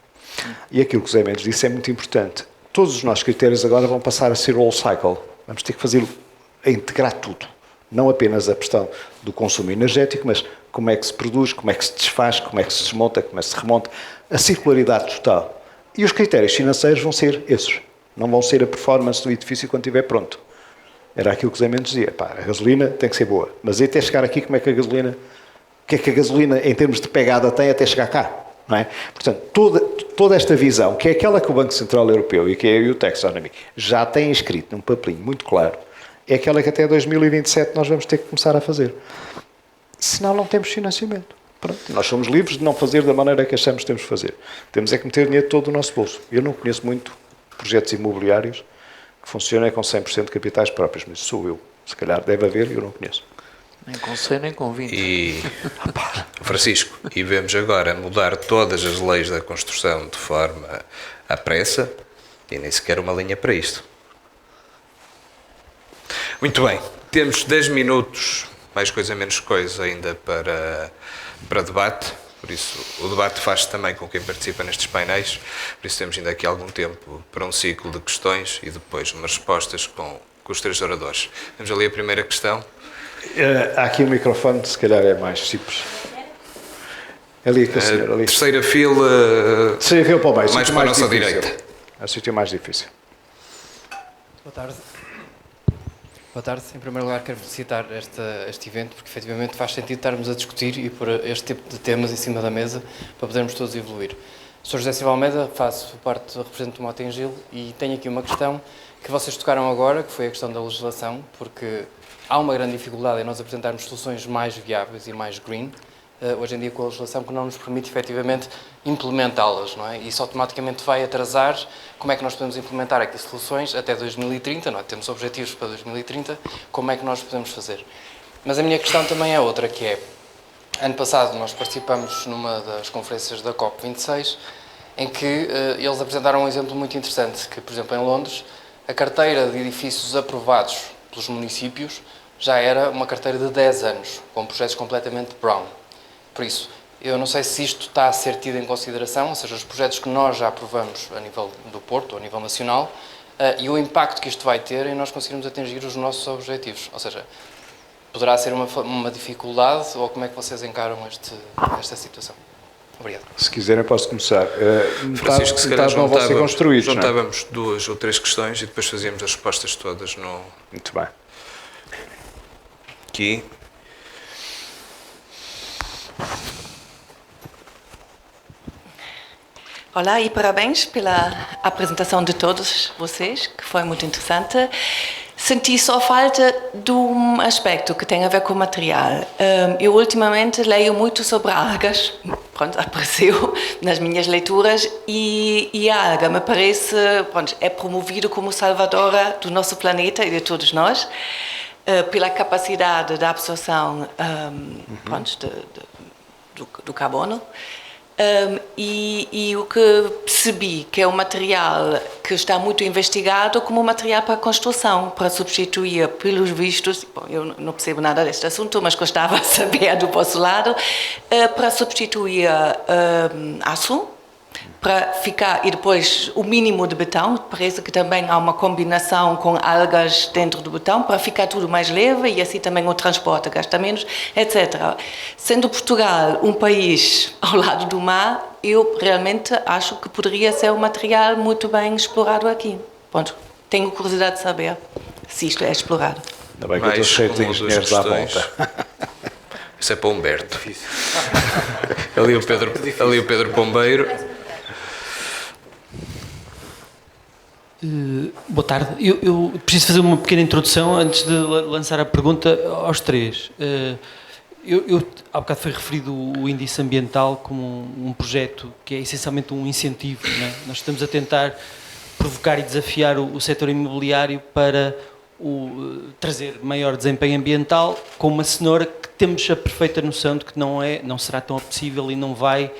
E aquilo que o Zé Mendes disse é muito importante. Todos os nossos critérios agora vão passar a ser all cycle. Vamos ter que integrar tudo. Não apenas a questão do consumo energético, mas como é que se produz, como é que se desfaz, como é que se desmonta, como é que se remonta. A circularidade total. E os critérios financeiros vão ser esses. Não vão ser a performance do edifício quando estiver pronto. Era aquilo que o Zé Mendes dizia. A gasolina tem que ser boa. Mas até chegar aqui, como é que a gasolina... O que é que a gasolina, em termos de pegada, tem até chegar cá? Não é? Portanto, toda esta visão, que é aquela que o Banco Central Europeu e que é o Taxonomy já têm escrito num papelinho muito claro, é aquela que até 2027 nós vamos ter que começar a fazer. Senão não temos financiamento. Pronto. Nós somos livres de não fazer da maneira que achamos que temos de fazer. Temos é que meter dinheiro todo no nosso bolso. Eu não conheço muito projetos imobiliários que funcionem com 100% de capitais próprios, mas sou eu. Se calhar deve haver e eu não conheço. Nem com 100 nem com 20. E, Francisco, e vemos agora mudar todas as leis da construção de forma à pressa e nem sequer uma linha para isto. Muito bem, temos 10 minutos, mais coisa menos coisa ainda para debate. Por isso, o debate faz-se também com quem participa nestes painéis, por isso temos ainda aqui algum tempo para um ciclo de questões e depois umas respostas com os 3 oradores. Vamos ali a primeira questão. Há aqui um microfone, se calhar é mais simples. Ali, aquele senhor, ali. Terceira fila, Terceira fila para o meio, mais sítio para a mais nossa difícil. direita. É o sítio mais difícil. Boa tarde. Boa tarde. Em primeiro lugar, quero felicitar este evento, porque efetivamente faz sentido estarmos a discutir e pôr este tipo de temas em cima da mesa para podermos todos evoluir. Sou José Silva Almeida, represento o Mota-Engil e tenho aqui uma questão que vocês tocaram agora, que foi a questão da legislação, porque há uma grande dificuldade em nós apresentarmos soluções mais viáveis e mais green, hoje em dia com a legislação que não nos permite efetivamente implementá-las, não é? Isso automaticamente vai atrasar como é que nós podemos implementar aqui soluções até 2030, não é? Temos objetivos para 2030, como é que nós podemos fazer? Mas a minha questão também é outra, que é, ano passado nós participamos numa das conferências da COP26, em que eles apresentaram um exemplo muito interessante, que, por exemplo, em Londres, a carteira de edifícios aprovados pelos municípios já era uma carteira de 10 anos, com projetos completamente brown. Por isso, eu não sei se isto está a ser tido em consideração, ou seja, os projetos que nós já aprovamos a nível do Porto, ou a nível nacional, e o impacto que isto vai ter em nós conseguirmos atingir os nossos objetivos. Ou seja, poderá ser uma dificuldade, ou como é que vocês encaram esta situação? Obrigado. Se quiserem, posso começar. Francisco, se calhar não vão ser construídos, não é? juntávamos 2 ou 3 questões e depois fazíamos as respostas todas no... Muito bem. Aqui. Olá e parabéns pela apresentação de todos vocês, que foi muito interessante. Senti só falta de um aspecto que tem a ver com o material. Eu ultimamente leio muito sobre algas, pronto, apareceu nas minhas leituras, e a alga me parece, pronto, é promovida como salvadora do nosso planeta e de todos nós, pela capacidade de absorção pronto, do carbono. E o que percebi que é um material que está muito investigado como material para construção, para substituir, pelos vistos, bom, eu não percebo nada deste assunto, mas gostava de saber do vosso lado, para substituir aço, para ficar, e depois o mínimo de betão, parece que também há uma combinação com algas dentro do betão, para ficar tudo mais leve e assim também o transporte gasta menos, etc. Sendo Portugal um país ao lado do mar, eu realmente acho que poderia ser um material muito bem explorado aqui. Ponto. Tenho curiosidade de saber se isto é explorado. Ainda bem que eu estou cheio de engenheiros à volta. Isso é para o Humberto. Ali o Pedro Pombeiro. Boa tarde. Eu preciso fazer uma pequena introdução antes de lançar a pergunta aos 3. Há bocado foi referido o índice ambiental como um projeto que é essencialmente um incentivo, não é? Nós estamos a tentar provocar e desafiar o setor imobiliário para trazer maior desempenho ambiental com uma cenoura que temos a perfeita noção de que não será tão possível e não vai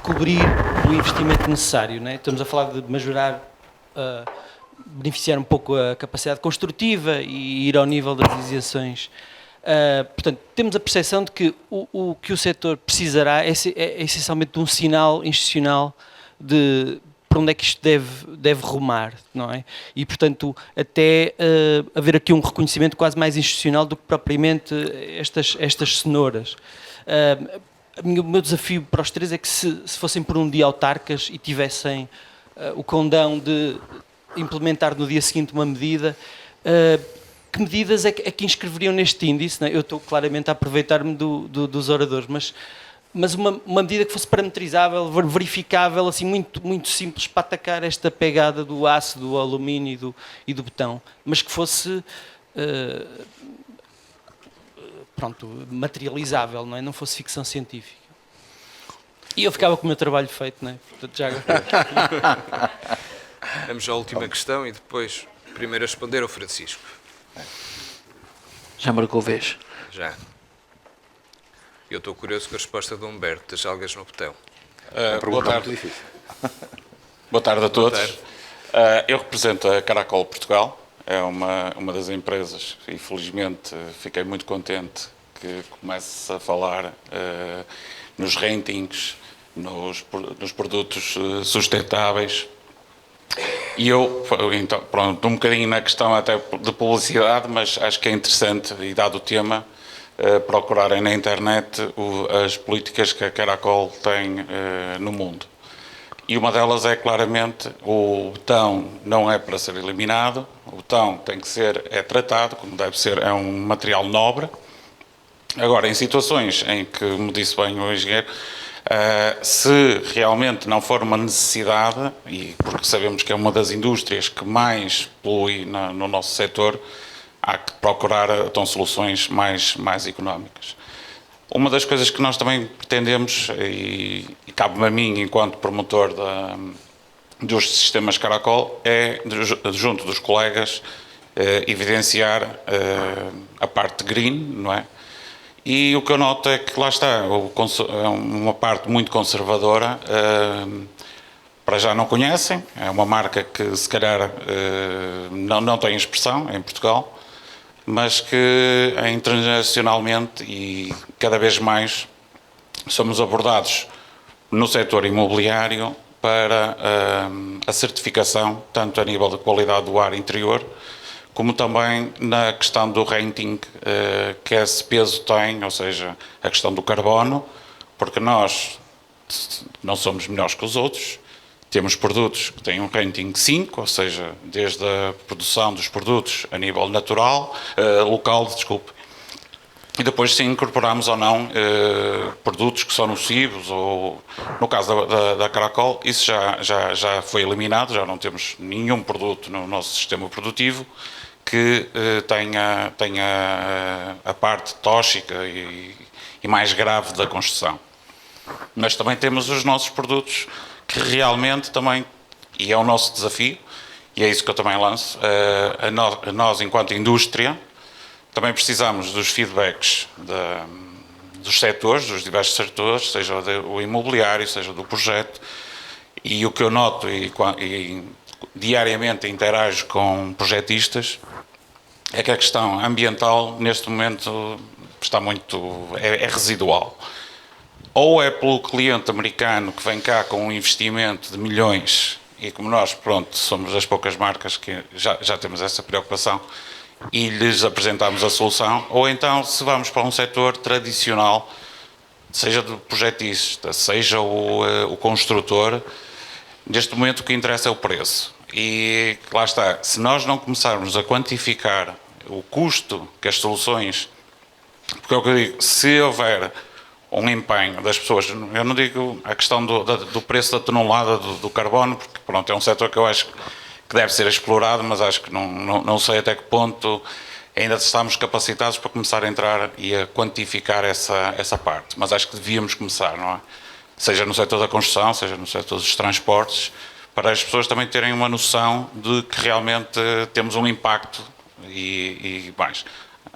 cobrir o investimento necessário, não é? Estamos a falar de majorar, beneficiar um pouco a capacidade construtiva e ir ao nível das isenções. Portanto, temos a percepção de que o que o setor precisará é essencialmente de um sinal institucional de para onde é que isto deve rumar, não é? E, portanto, até haver aqui um reconhecimento quase mais institucional do que propriamente estas cenouras. O meu desafio para os 3 é que se fossem por um dia autarcas e tivessem o condão de implementar no dia seguinte uma medida, que medidas é que inscreveriam neste índice? Não é? Eu estou claramente a aproveitar-me dos oradores, mas uma medida que fosse parametrizável, verificável, assim, muito, muito simples para atacar esta pegada do aço, do alumínio e do betão, mas que fosse pronto, materializável, não é? Não fosse ficção científica. E eu ficava com o meu trabalho feito, não é? Portanto, já agora. Vamos à última questão e depois primeiro a responder ao Francisco. Já marcou vez. Já. Eu estou curioso com a resposta do Humberto, das algas no betão. Boa tarde. Boa tarde a todos. Boa tarde. Eu represento a Caracol Portugal, é uma das empresas e felizmente fiquei muito contente que comece a falar nos ratings, nos produtos sustentáveis. E eu, então, pronto, um bocadinho na questão até de publicidade, mas acho que é interessante, e dado o tema, procurarem na internet as políticas que a Caracol tem no mundo. E uma delas é claramente o betão não é para ser eliminado, o betão tem que ser tratado, como deve ser, é um material nobre. Agora, em situações em que, como disse bem o engenheiro, se realmente não for uma necessidade, e porque sabemos que é uma das indústrias que mais polui no nosso setor, há que procurar então soluções mais económicas. Uma das coisas que nós também pretendemos, e cabe-me a mim, enquanto promotor dos sistemas Caracol, é, junto dos colegas, evidenciar a parte green, não é? E o que eu noto é que lá está, é uma parte muito conservadora, para já não conhecem, é uma marca que se calhar não tem expressão em Portugal, mas que internacionalmente e cada vez mais somos abordados no setor imobiliário para a certificação, tanto a nível de qualidade do ar interior, como também na questão do rating que esse peso tem, ou seja, a questão do carbono, porque nós não somos melhores que os outros, temos produtos que têm um rating 5, ou seja, desde a produção dos produtos a nível local, e depois se incorporamos ou não produtos que são nocivos, ou no caso da Caracol, isso já foi eliminado, já não temos nenhum produto no nosso sistema produtivo que tenha a parte tóxica e mais grave da construção. Mas também temos os nossos produtos que realmente também, e é o nosso desafio, e é isso que eu também lanço, a nós enquanto indústria, também precisamos dos feedbacks dos setores, dos diversos setores, seja o imobiliário, seja do projeto, e o que eu noto e diariamente interajo com projetistas é que a questão ambiental neste momento está é residual. Ou é pelo cliente americano que vem cá com um investimento de milhões, e como nós, pronto, somos das poucas marcas que já temos essa preocupação e lhes apresentamos a solução, ou então se vamos para um setor tradicional, seja do projetista, seja o construtor, neste momento o que interessa é o preço. E lá está, se nós não começarmos a quantificar o custo que as soluções, porque é o que eu digo, se houver um empenho das pessoas, eu não digo a questão do preço da tonelada do carbono, porque pronto, é um setor que eu acho que deve ser explorado, mas acho que não sei até que ponto ainda estamos capacitados para começar a entrar e a quantificar essa parte, mas acho que devíamos começar, não é? Seja no setor da construção, seja no setor dos transportes, para as pessoas também terem uma noção de que realmente temos um impacto e mais.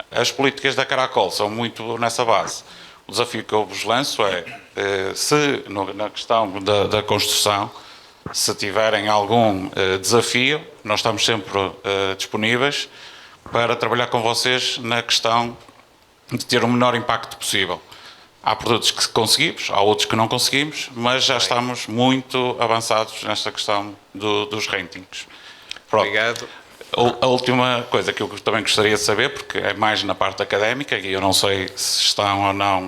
As políticas da Caracol são muito nessa base. O desafio que eu vos lanço é, se na questão da construção, se tiverem algum desafio, nós estamos sempre disponíveis para trabalhar com vocês na questão de ter o menor impacto possível. Há produtos que conseguimos, há outros que não conseguimos, mas já estamos muito avançados nesta questão dos ratings. Pronto. Obrigado. A última coisa que eu também gostaria de saber, porque é mais na parte académica, e eu não sei se estão ou não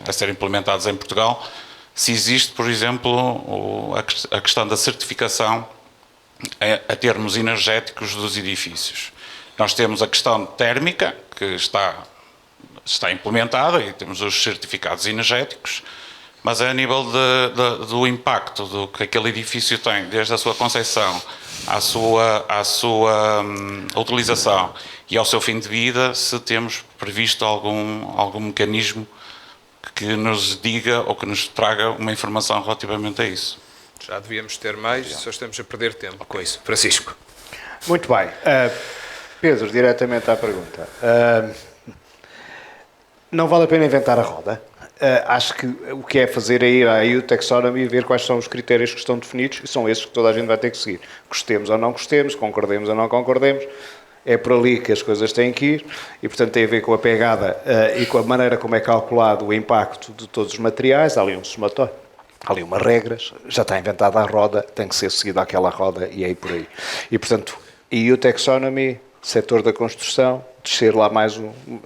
a ser implementados em Portugal, se existe, por exemplo, a questão da certificação a termos energéticos dos edifícios. Nós temos a questão térmica, que está implementada, e temos os certificados energéticos, mas é a nível do impacto do que aquele edifício tem, desde a sua concepção à sua utilização e ao seu fim de vida, se temos previsto algum mecanismo que nos diga ou que nos traga uma informação relativamente a isso. Já devíamos ter mais, só estamos a perder tempo com isso. Francisco. Muito bem. Pedro, diretamente à pergunta. Não vale a pena inventar a roda. Acho que o que é fazer é ir à EU Taxonomy e ver quais são os critérios que estão definidos, e são esses que toda a gente vai ter que seguir. Gostemos ou não gostemos, concordemos ou não concordemos, é por ali que as coisas têm que ir e, portanto, tem a ver com a pegada e com a maneira como é calculado o impacto de todos os materiais. Há ali um somatório, há ali umas regras, já está inventada a roda, tem que ser seguida aquela roda e aí por aí. E, portanto, EU Taxonomy, setor da construção, descer lá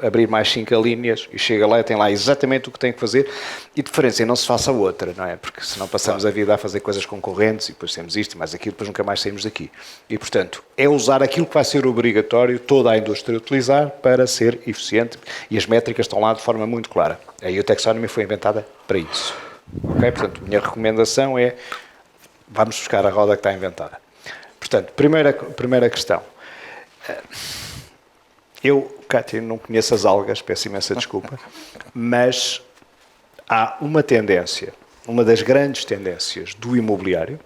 abrir mais 5 linhas e chega lá e tem lá exatamente o que tem que fazer e diferença, e não se faça outra, não é? Porque senão passamos a vida a fazer coisas concorrentes e depois temos isto e mais aquilo, depois nunca mais saímos daqui. E, portanto, é usar aquilo que vai ser obrigatório toda a indústria utilizar para ser eficiente e as métricas estão lá de forma muito clara. A EU Taxonomy foi inventada para isso. Ok? Portanto, a minha recomendação é vamos buscar a roda que está inventada. Portanto, primeira questão. Eu, Cátia, não conheço as algas, peço imensa desculpa, mas há uma tendência, uma das grandes tendências do imobiliário,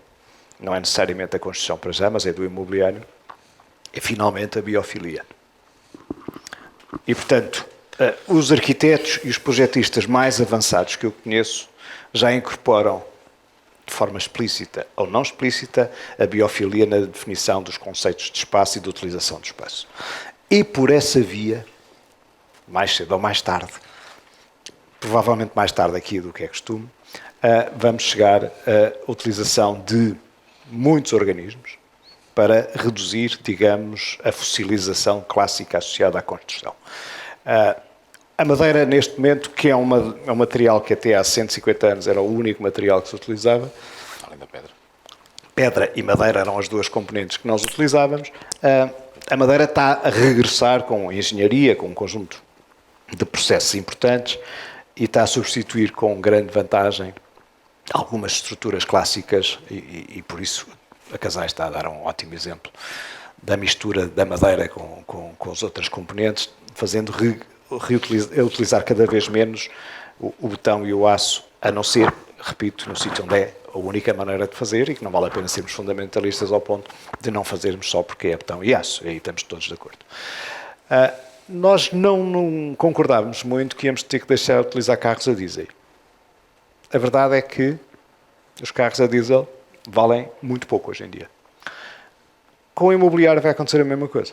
não é necessariamente a construção para já, mas é do imobiliário, é finalmente a biofilia. E, portanto, os arquitetos e os projetistas mais avançados que eu conheço já incorporam de forma explícita ou não explícita a biofilia na definição dos conceitos de espaço e de utilização do espaço. E por essa via, mais cedo ou mais tarde, provavelmente mais tarde aqui do que é costume, vamos chegar à utilização de muitos organismos para reduzir, digamos, a fossilização clássica associada à construção. A madeira, neste momento, que é um material que até há 150 anos era o único material que se utilizava. Além da pedra. Pedra e madeira eram as duas componentes que nós utilizávamos. A madeira está a regressar com engenharia, com um conjunto de processos importantes e está a substituir com grande vantagem algumas estruturas clássicas e por isso a Casais está a dar um ótimo exemplo da mistura da madeira com as outras componentes, fazendo utilizar cada vez menos o betão e o aço, a não ser, repito, no sítio onde é a única maneira de fazer e que não vale a pena sermos fundamentalistas ao ponto de não fazermos só porque é betão e aço. Aí estamos todos de acordo. Nós não concordávamos muito que íamos ter que deixar de utilizar carros a diesel. A verdade é que os carros a diesel valem muito pouco hoje em dia. Com o imobiliário vai acontecer a mesma coisa.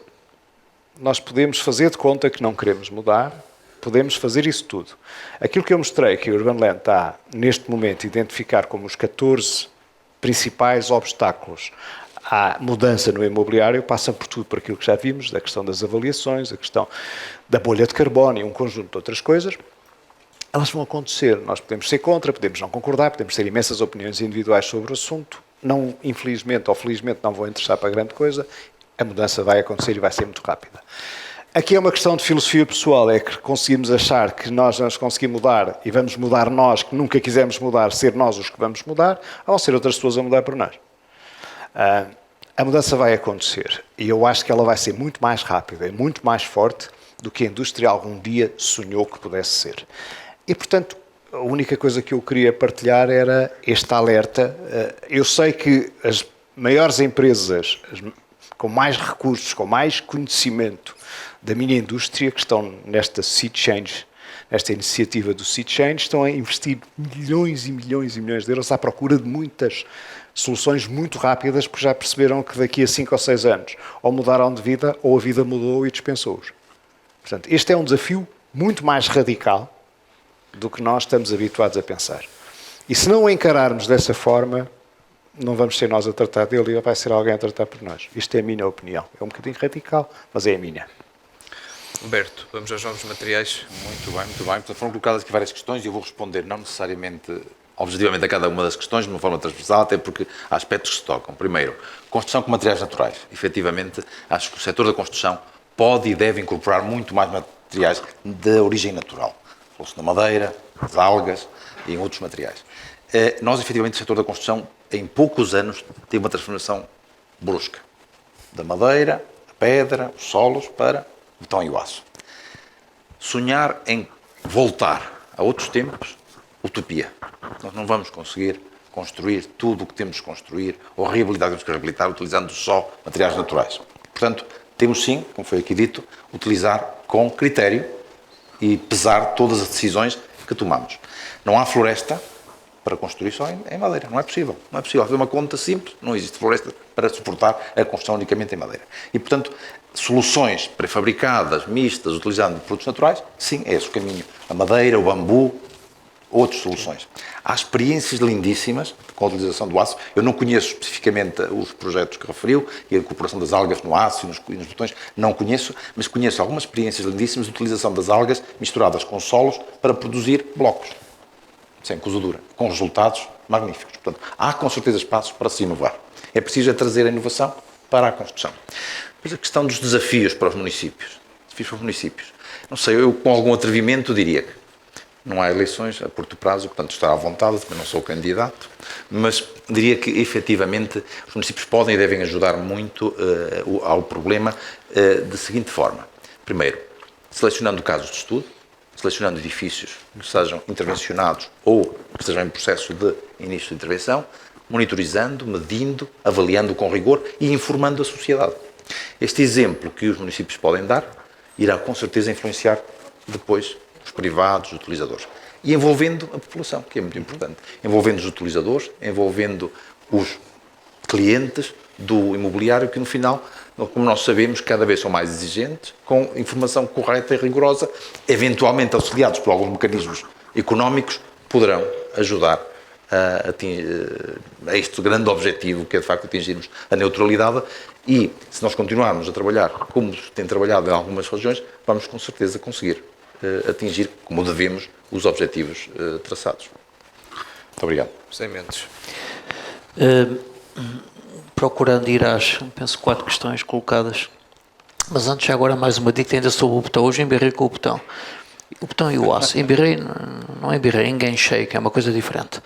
Nós podemos fazer de conta que não queremos mudar, podemos fazer isso tudo. Aquilo que eu mostrei que o Urban Land está, neste momento, a identificar como os 14 principais obstáculos à mudança no imobiliário, passa por tudo, por aquilo que já vimos, da questão das avaliações, a questão da bolha de carbono e um conjunto de outras coisas. Elas vão acontecer. Nós podemos ser contra, podemos não concordar, podemos ter imensas opiniões individuais sobre o assunto. Não, infelizmente ou felizmente, não vão interessar para grande coisa. A mudança vai acontecer e vai ser muito rápida. Aqui é uma questão de filosofia pessoal, é que conseguimos achar que nós vamos conseguir mudar e vamos mudar nós, que nunca quisemos mudar, ser nós os que vamos mudar, ou vão ser outras pessoas a mudar por nós. A mudança vai acontecer e eu acho que ela vai ser muito mais rápida e muito mais forte do que a indústria algum dia sonhou que pudesse ser. E, portanto, a única coisa que eu queria partilhar era este alerta. Eu sei que as maiores empresas, com mais recursos, com mais conhecimento da minha indústria, que estão nesta Sea Change, nesta iniciativa do Sea Change, estão a investir milhões e milhões e milhões de euros à procura de muitas soluções muito rápidas, porque já perceberam que daqui a 5 ou 6 anos ou mudaram de vida ou a vida mudou e dispensou-os. Portanto, este é um desafio muito mais radical do que nós estamos habituados a pensar. E se não o encararmos dessa forma, não vamos ser nós a tratar dele e vai ser alguém a tratar por nós. Isto é a minha opinião. É um bocadinho radical, mas é a minha. Humberto, vamos aos novos materiais. Muito bem, muito bem. Portanto, foram colocadas aqui várias questões e eu vou responder não necessariamente, objetivamente, a cada uma das questões, de uma forma transversal, até porque há aspectos que se tocam. Primeiro, construção com materiais naturais. Efetivamente, acho que o setor da construção pode e deve incorporar muito mais materiais de origem natural. Falou-se na madeira, nas algas e em outros materiais. Nós, efetivamente, o setor da construção, em poucos anos, tem uma transformação brusca. Da madeira, a pedra, os solos, para o betão e o aço. Sonhar em voltar a outros tempos, utopia. Nós não vamos conseguir construir tudo o que temos de construir, ou reabilitar o que temos que reabilitar, utilizando só materiais naturais. Portanto, temos sim, como foi aqui dito, utilizar com critério e pesar todas as decisões que tomamos. Não há floresta para construir só em madeira. Não é possível. Não é possível fazer uma conta simples. Não existe floresta para suportar a construção unicamente em madeira. E, portanto, soluções prefabricadas, mistas, utilizando produtos naturais, sim, é esse o caminho. A madeira, o bambu, outras soluções. Há experiências lindíssimas com a utilização do aço. Eu não conheço especificamente os projetos que referiu e a incorporação das algas no aço e nos botões, não conheço, mas conheço algumas experiências lindíssimas de utilização das algas misturadas com solos para produzir blocos, sem cozadura, com resultados magníficos. Portanto, há com certeza espaços para se inovar. É preciso trazer a inovação para a construção. Depois a questão dos desafios para os municípios. Desafios para os municípios. Não sei, eu com algum atrevimento diria que não há eleições a curto prazo, portanto estar à vontade, também não sou candidato, mas diria que efetivamente os municípios podem e devem ajudar muito ao problema da seguinte forma. Primeiro, selecionando casos de estudo, selecionando edifícios que sejam intervencionados ou que estejam em processo de início de intervenção, monitorizando, medindo, avaliando com rigor e informando a sociedade. Este exemplo que os municípios podem dar irá com certeza influenciar depois os privados, os utilizadores. E envolvendo a população, que é muito importante. Envolvendo os utilizadores, envolvendo os clientes do imobiliário, que no final, como nós sabemos, cada vez são mais exigentes, com informação correta e rigorosa, eventualmente auxiliados por alguns mecanismos económicos, poderão ajudar a este grande objetivo, que é de facto atingirmos a neutralidade. E se nós continuarmos a trabalhar como tem trabalhado em algumas regiões, vamos com certeza conseguir atingir, como devemos, os objetivos traçados. Muito obrigado. Sem Mendes. Procurando ir às, penso, 4 questões colocadas. Mas antes, agora mais uma dica ainda sobre o botão. Hoje embirrei com o botão. O botão e o aço. Embirrei, não embirrei, enganchei, que é uma coisa diferente.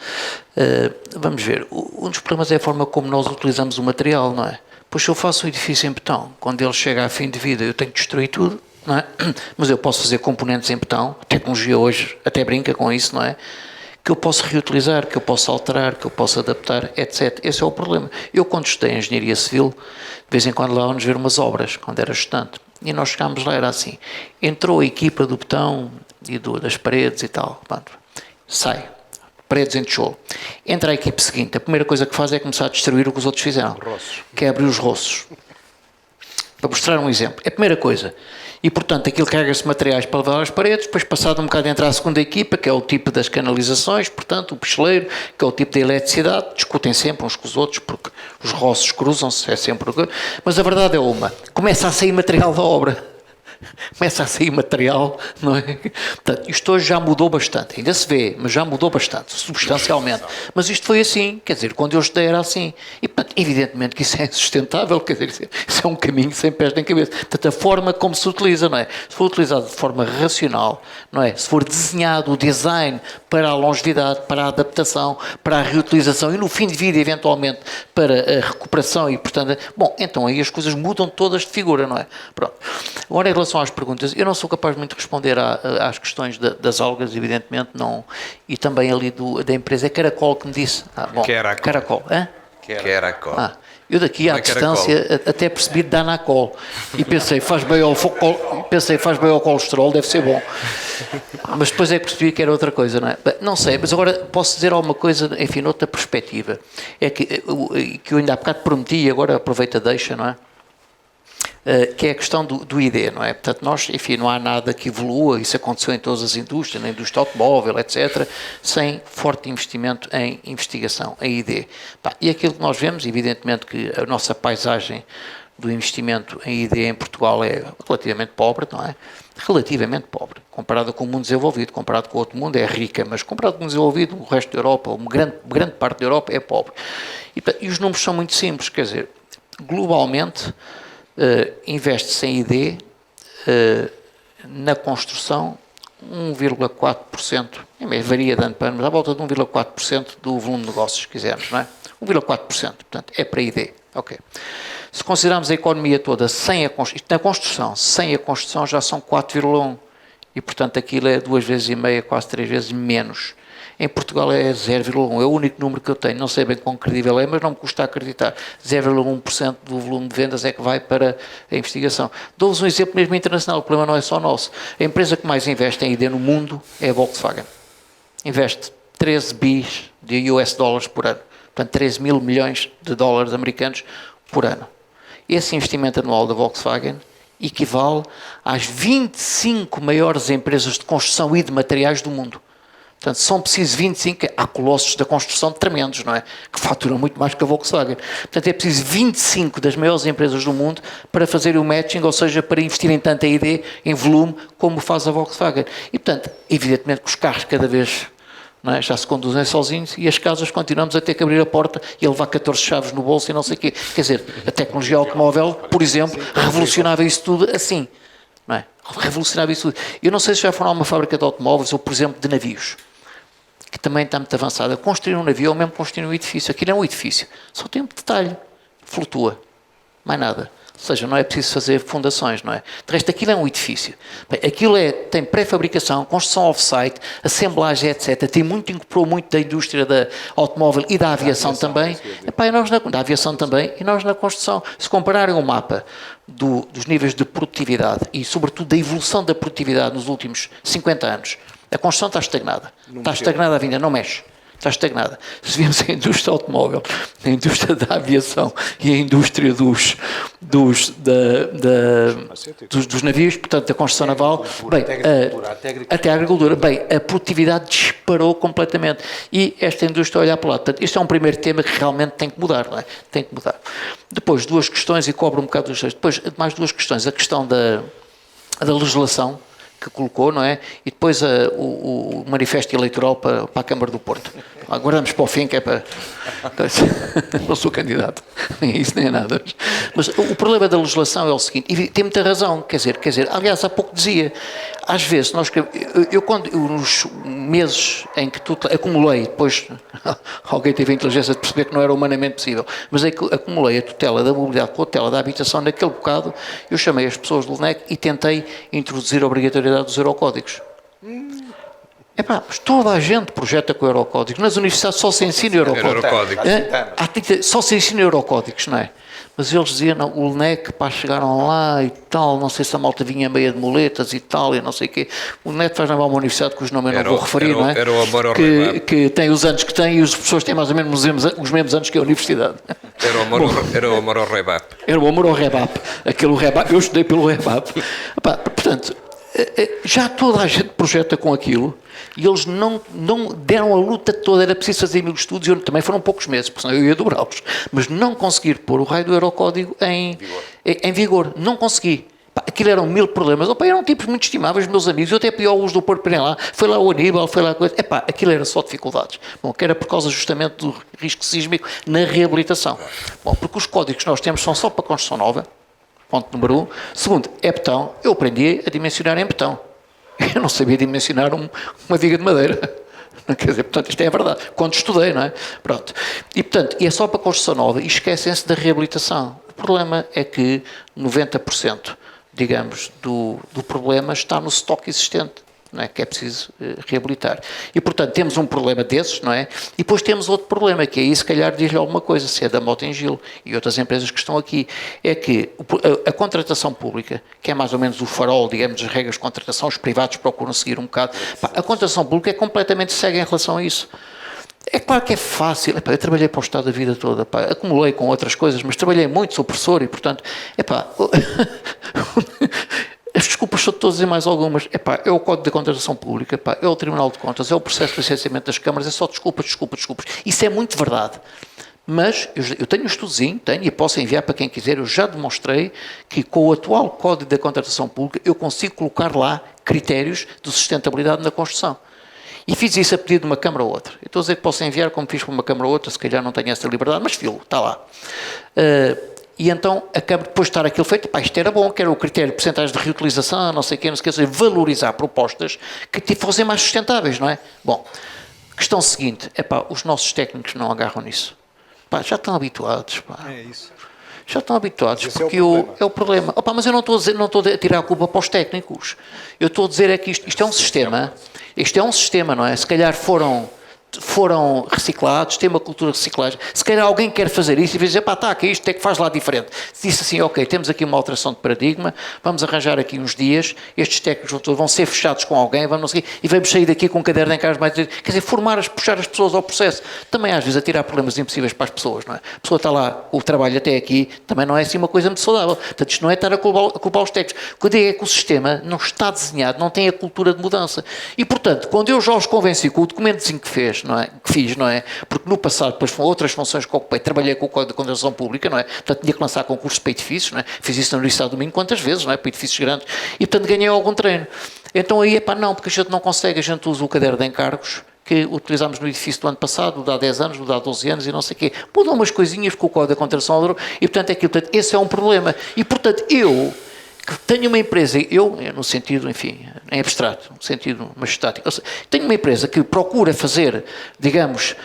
Vamos ver. Um dos problemas é a forma como nós utilizamos o material, não é? Pois se eu faço um edifício em betão, quando ele chega a fim de vida, eu tenho que destruir tudo, não é? Mas eu posso fazer componentes em betão, a tecnologia hoje até brinca com isso, não é? Que eu posso reutilizar, que eu posso alterar, que eu posso adaptar, etc. Esse é o problema. Eu, quando estudei engenharia civil, de vez em quando lá vamos ver umas obras, quando era estudante, e nós chegámos lá, era assim, entrou a equipa do betão e das paredes e tal, pronto, sai, paredes em tijolo. Entra a equipe seguinte, a primeira coisa que faz é começar a destruir o que os outros fizeram, que é abrir os roços. Para mostrar um exemplo, é a primeira coisa. E, portanto, aquilo carrega-se materiais para levar às paredes, depois, passado um bocado, entra a segunda equipa, que é o tipo das canalizações, portanto, o picheleiro, que é o tipo da eletricidade, discutem sempre uns com os outros, porque os roços cruzam-se, é sempre... Mas a verdade é uma, começa a sair material da obra. Começa a sair material, não é? Portanto, isto hoje já mudou bastante, ainda se vê, mas já mudou bastante, substancialmente. Mas isto foi assim, quer dizer, quando eu estudei era assim. E, portanto, evidentemente que isso é insustentável, quer dizer, isso é um caminho sem pés nem cabeça. Portanto, a forma como se utiliza, não é? Se for utilizado de forma racional, não é? Se for desenhado o design para a longevidade, para a adaptação, para a reutilização e no fim de vida, eventualmente, para a recuperação e, portanto, bom, então aí as coisas mudam todas de figura, não é? Pronto. Agora, em relação às perguntas, eu não sou capaz de muito responder às questões das algas, evidentemente, não, e também ali da empresa, é Caracol que me disse. Bom, Caracol. Hã? Caracol. Eu daqui à distância até percebi de Danacol e pensei, faz bem ao colesterol, deve ser bom. Mas depois é que percebi que era outra coisa, não é? Não sei, mas agora posso dizer alguma coisa, enfim, noutra perspectiva. É que eu ainda há bocado prometi e agora aproveito a deixa, não é? Que é a questão do ID, não é? Portanto, nós, enfim, não há nada que evolua, isso aconteceu em todas as indústrias, na indústria automóvel, etc., sem forte investimento em investigação, em ID. E aquilo que nós vemos, evidentemente que a nossa paisagem do investimento em ID em Portugal é relativamente pobre, não é? Relativamente pobre, comparado com o mundo desenvolvido, comparado com o outro mundo é rica, mas comparado com o mundo desenvolvido, o resto da Europa, uma grande parte da Europa é pobre. E os números são muito simples, quer dizer, globalmente, investe-se em ID na construção 1,4%, varia de ano para ano, mas à volta de 1,4% do volume de negócios, se quisermos, não é? 1,4%, portanto, é para ID. Ok. Se considerarmos a economia toda sem a construção, na construção, sem a construção já são 4,1%, e portanto aquilo é 2,5 vezes, quase 3 vezes menos. Em Portugal é 0,1%, é o único número que eu tenho, não sei bem quão credível é, mas não me custa acreditar. 0,1% do volume de vendas é que vai para a investigação. Dou-vos um exemplo mesmo internacional, o problema não é só nosso. A empresa que mais investe em ID no mundo é a Volkswagen. Investe 13 bis de US dólares por ano. Portanto, 13 mil milhões de dólares americanos por ano. Esse investimento anual da Volkswagen equivale às 25 maiores empresas de construção e de materiais do mundo. Portanto, são precisos 25, há colossos da construção tremendos, não é? Que faturam muito mais que a Volkswagen. Portanto, é preciso 25 das maiores empresas do mundo para fazer o matching, ou seja, para investir em tanta ID, em volume, como faz a Volkswagen. E, portanto, evidentemente que os carros cada vez, não é, já se conduzem sozinhos e as casas continuamos a ter que abrir a porta e a levar 14 chaves no bolso e não sei o quê. Quer dizer, a tecnologia automóvel, por exemplo, revolucionava isso tudo assim. Não é? Revolucionava isso tudo. Eu não sei se já foram a uma fábrica de automóveis ou, por exemplo, de navios, que também está muito avançada. Construir um navio ou mesmo construir um edifício. Aquilo é um edifício. Só tem um detalhe. Flutua. Mais nada. Ou seja, não é preciso fazer fundações, não é? De resto, aquilo é um edifício. Bem, aquilo tem pré-fabricação, construção off-site, assemblagem, etc. Incorporou muito da indústria da automóvel e da aviação também. Da aviação também. E nós na construção. Se compararem o mapa dos níveis de produtividade e, sobretudo, da evolução da produtividade nos últimos 50 anos, a construção está estagnada. Está estagnada a vinda, não mexe. Está estagnada. Se vemos a indústria automóvel, a indústria da aviação e a indústria dos navios, portanto, da construção naval, bem, até a agricultura, bem, a produtividade disparou completamente. E esta indústria olha para lá. Portanto, este é um primeiro tema que realmente tem que mudar, não é? Tem que mudar. Depois, duas questões, e cobro um bocado dos dois. Depois, mais duas questões. A questão da legislação, que colocou, não é? E depois o manifesto eleitoral para a Câmara do Porto. Aguardamos para o fim, que é para... Não sou candidato, nem isso, nem nada. Mas o problema da legislação é o seguinte, e tem muita razão, quer dizer, aliás, há pouco dizia, às vezes, nos meses em que acumulei, depois alguém teve a inteligência de perceber que não era humanamente possível, mas é que acumulei a tutela da mobilidade com a tutela da habitação, naquele bocado, eu chamei as pessoas do LNEC e tentei introduzir a obrigatoriedade dos eurocódigos. Mas toda a gente projeta com eurocódigos. Nas universidades só se ensina eurocódigos. Só se ensina eurocódigos, não é? Mas eles diziam, não, o LNEC, chegaram lá e tal, não sei se a malta vinha meia de muletas e tal, e não sei o quê. O LNEC faz levar uma universidade cujo nome eu não vou referir, não é? Era o amor ao rebap. Que tem os anos que tem e os professores têm mais ou menos os mesmos anos que a universidade. Era o amor ao rebap. Era o amor ao rebap. Aquele rebap, eu estudei pelo rebap. Portanto, já toda a gente projeta com aquilo e eles não deram a luta toda, era preciso fazer 1000 estudos e também foram poucos meses, porque senão eu ia dobrá-los, mas não conseguir pôr o raio do eurocódigo em vigor, não consegui. Aquilo eram 1000 problemas, eram tipos muito estimáveis, meus amigos, eu até pedi ao uso do Porto para irem lá, foi lá o Aníbal, foi lá a coisa, aquilo era só dificuldades, que era por causa justamente do risco sísmico na reabilitação. Porque os códigos que nós temos são só para construção nova, ponto número 1. Segundo, é betão. Eu aprendi a dimensionar em betão. Eu não sabia dimensionar uma viga de madeira. Quer dizer, portanto, isto é a verdade. Quando estudei, não é? Pronto. E, portanto, é só para construção nova e esquecem-se da reabilitação. O problema é que 90%, digamos, do problema está no estoque existente, não é? Que é preciso reabilitar. E, portanto, temos um problema desses, não é? E depois temos outro problema, que aí, se calhar, diz-lhe alguma coisa, se é da Mota-Engil e outras empresas que estão aqui, é que a contratação pública, que é mais ou menos o farol, digamos, das regras de contratação, os privados procuram seguir um bocado, a contratação pública é completamente cega em relação a isso. É claro que é fácil, eu trabalhei para o Estado a vida toda, acumulei com outras coisas, mas trabalhei muito, sou professor e, portanto, as desculpas são todas e mais algumas. É o Código da Contratação Pública, é o Tribunal de Contas, é o processo de licenciamento das câmaras, é só desculpas. Isso é muito verdade. Mas eu tenho um estudozinho, e posso enviar para quem quiser, eu já demonstrei que com o atual Código da Contratação Pública eu consigo colocar lá critérios de sustentabilidade na construção. E fiz isso a pedido de uma Câmara ou outra. Eu estou a dizer que posso enviar como fiz para uma Câmara ou outra, se calhar não tenho essa liberdade, mas filo, está lá. E então, a Câmara, depois de estar aquilo feito, isto era bom, que era o critério de porcentagem de reutilização, não sei o quê, não sei o quê, valorizar propostas que fossem mais sustentáveis, não é? Bom, questão seguinte, os nossos técnicos não agarram nisso. Já estão habituados, É isso. Já estão habituados, Esse porque é o problema. Mas eu não estou a tirar a culpa para os técnicos. Eu estou a dizer que isto é um sistema, não é? Se calhar foram foram reciclados, têm uma cultura de reciclagem. Se calhar alguém quer fazer isso e vai dizer, pá, tá, que isto é que faz lá diferente. Se disse assim, ok, temos aqui uma alteração de paradigma, vamos arranjar aqui uns dias, estes técnicos vão ser fechados com alguém, vamos seguir, e vamos sair daqui com um caderno em casa mais... Quer dizer, puxar as pessoas ao processo. Também às vezes a tirar problemas impossíveis para as pessoas, não é? A pessoa está lá, o trabalho até aqui, também não é assim uma coisa muito saudável. Portanto, isto não é estar a culpar os técnicos. Quando é que o sistema não está desenhado, não tem a cultura de mudança. E, portanto, quando eu já os convenci com o documentozinho que fiz, não é? Porque no passado, depois foram outras funções que ocupei, trabalhei com o Código de Contratação Pública, não é? Portanto, tinha que lançar concursos para edifícios, não é? Fiz isso na Universidade do Minho quantas vezes, não é? Para edifícios grandes. E, portanto, ganhei algum treino. Então aí, não, porque a gente não consegue, a gente usa o caderno de encargos que utilizámos no edifício do ano passado, o de há 10 anos, o de há 12 anos e não sei o quê. Mudam umas coisinhas com o Código da Contratação e, portanto, é aquilo. Portanto, esse é um problema. E, portanto, eu que tenho uma empresa, no sentido, enfim, em abstrato, no sentido majestático, tenho uma empresa que procura fazer, digamos,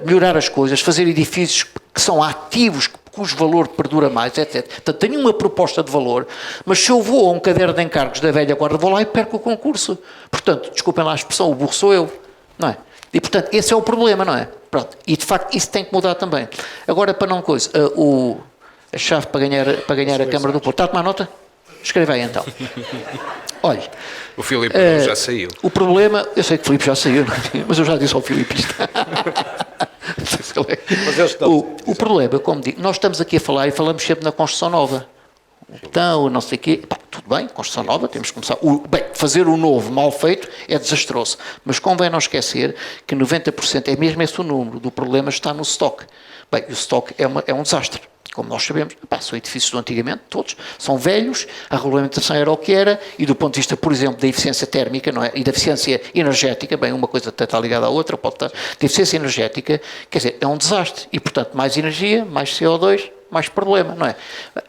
melhorar as coisas, fazer edifícios que são ativos, cujo valor perdura mais, etc. Portanto, tenho uma proposta de valor, mas se eu vou a um caderno de encargos da velha guarda, vou lá e perco o concurso. Portanto, desculpem lá a expressão, o burro sou eu, não é? E, portanto, esse é o problema, não é? Pronto. E, de facto, isso tem que mudar também. Agora, para não coisa, a chave para ganhar a Câmara do Porto. Está a tomar nota? Escreva aí, então. Olha. O Filipe já saiu. O problema, eu sei que o Filipe já saiu, mas eu já disse ao Filipe isto. O problema, como digo, nós estamos aqui a falar e falamos sempre na construção nova. Então, não sei o quê. Tudo bem, construção nova, temos que começar. Fazer o novo mal feito é desastroso. Mas convém não esquecer que 90% é mesmo esse o número do problema está no stock. Bem, o stock é um desastre. Como nós sabemos, são edifícios do antigamente, todos, são velhos, a regulamentação era o que era, e do ponto de vista, por exemplo, da eficiência térmica, não é? E da eficiência energética, bem, uma coisa até está ligada à outra, pode estar, da eficiência energética, quer dizer, é um desastre, e portanto, mais energia, mais CO2, mais problema, não é?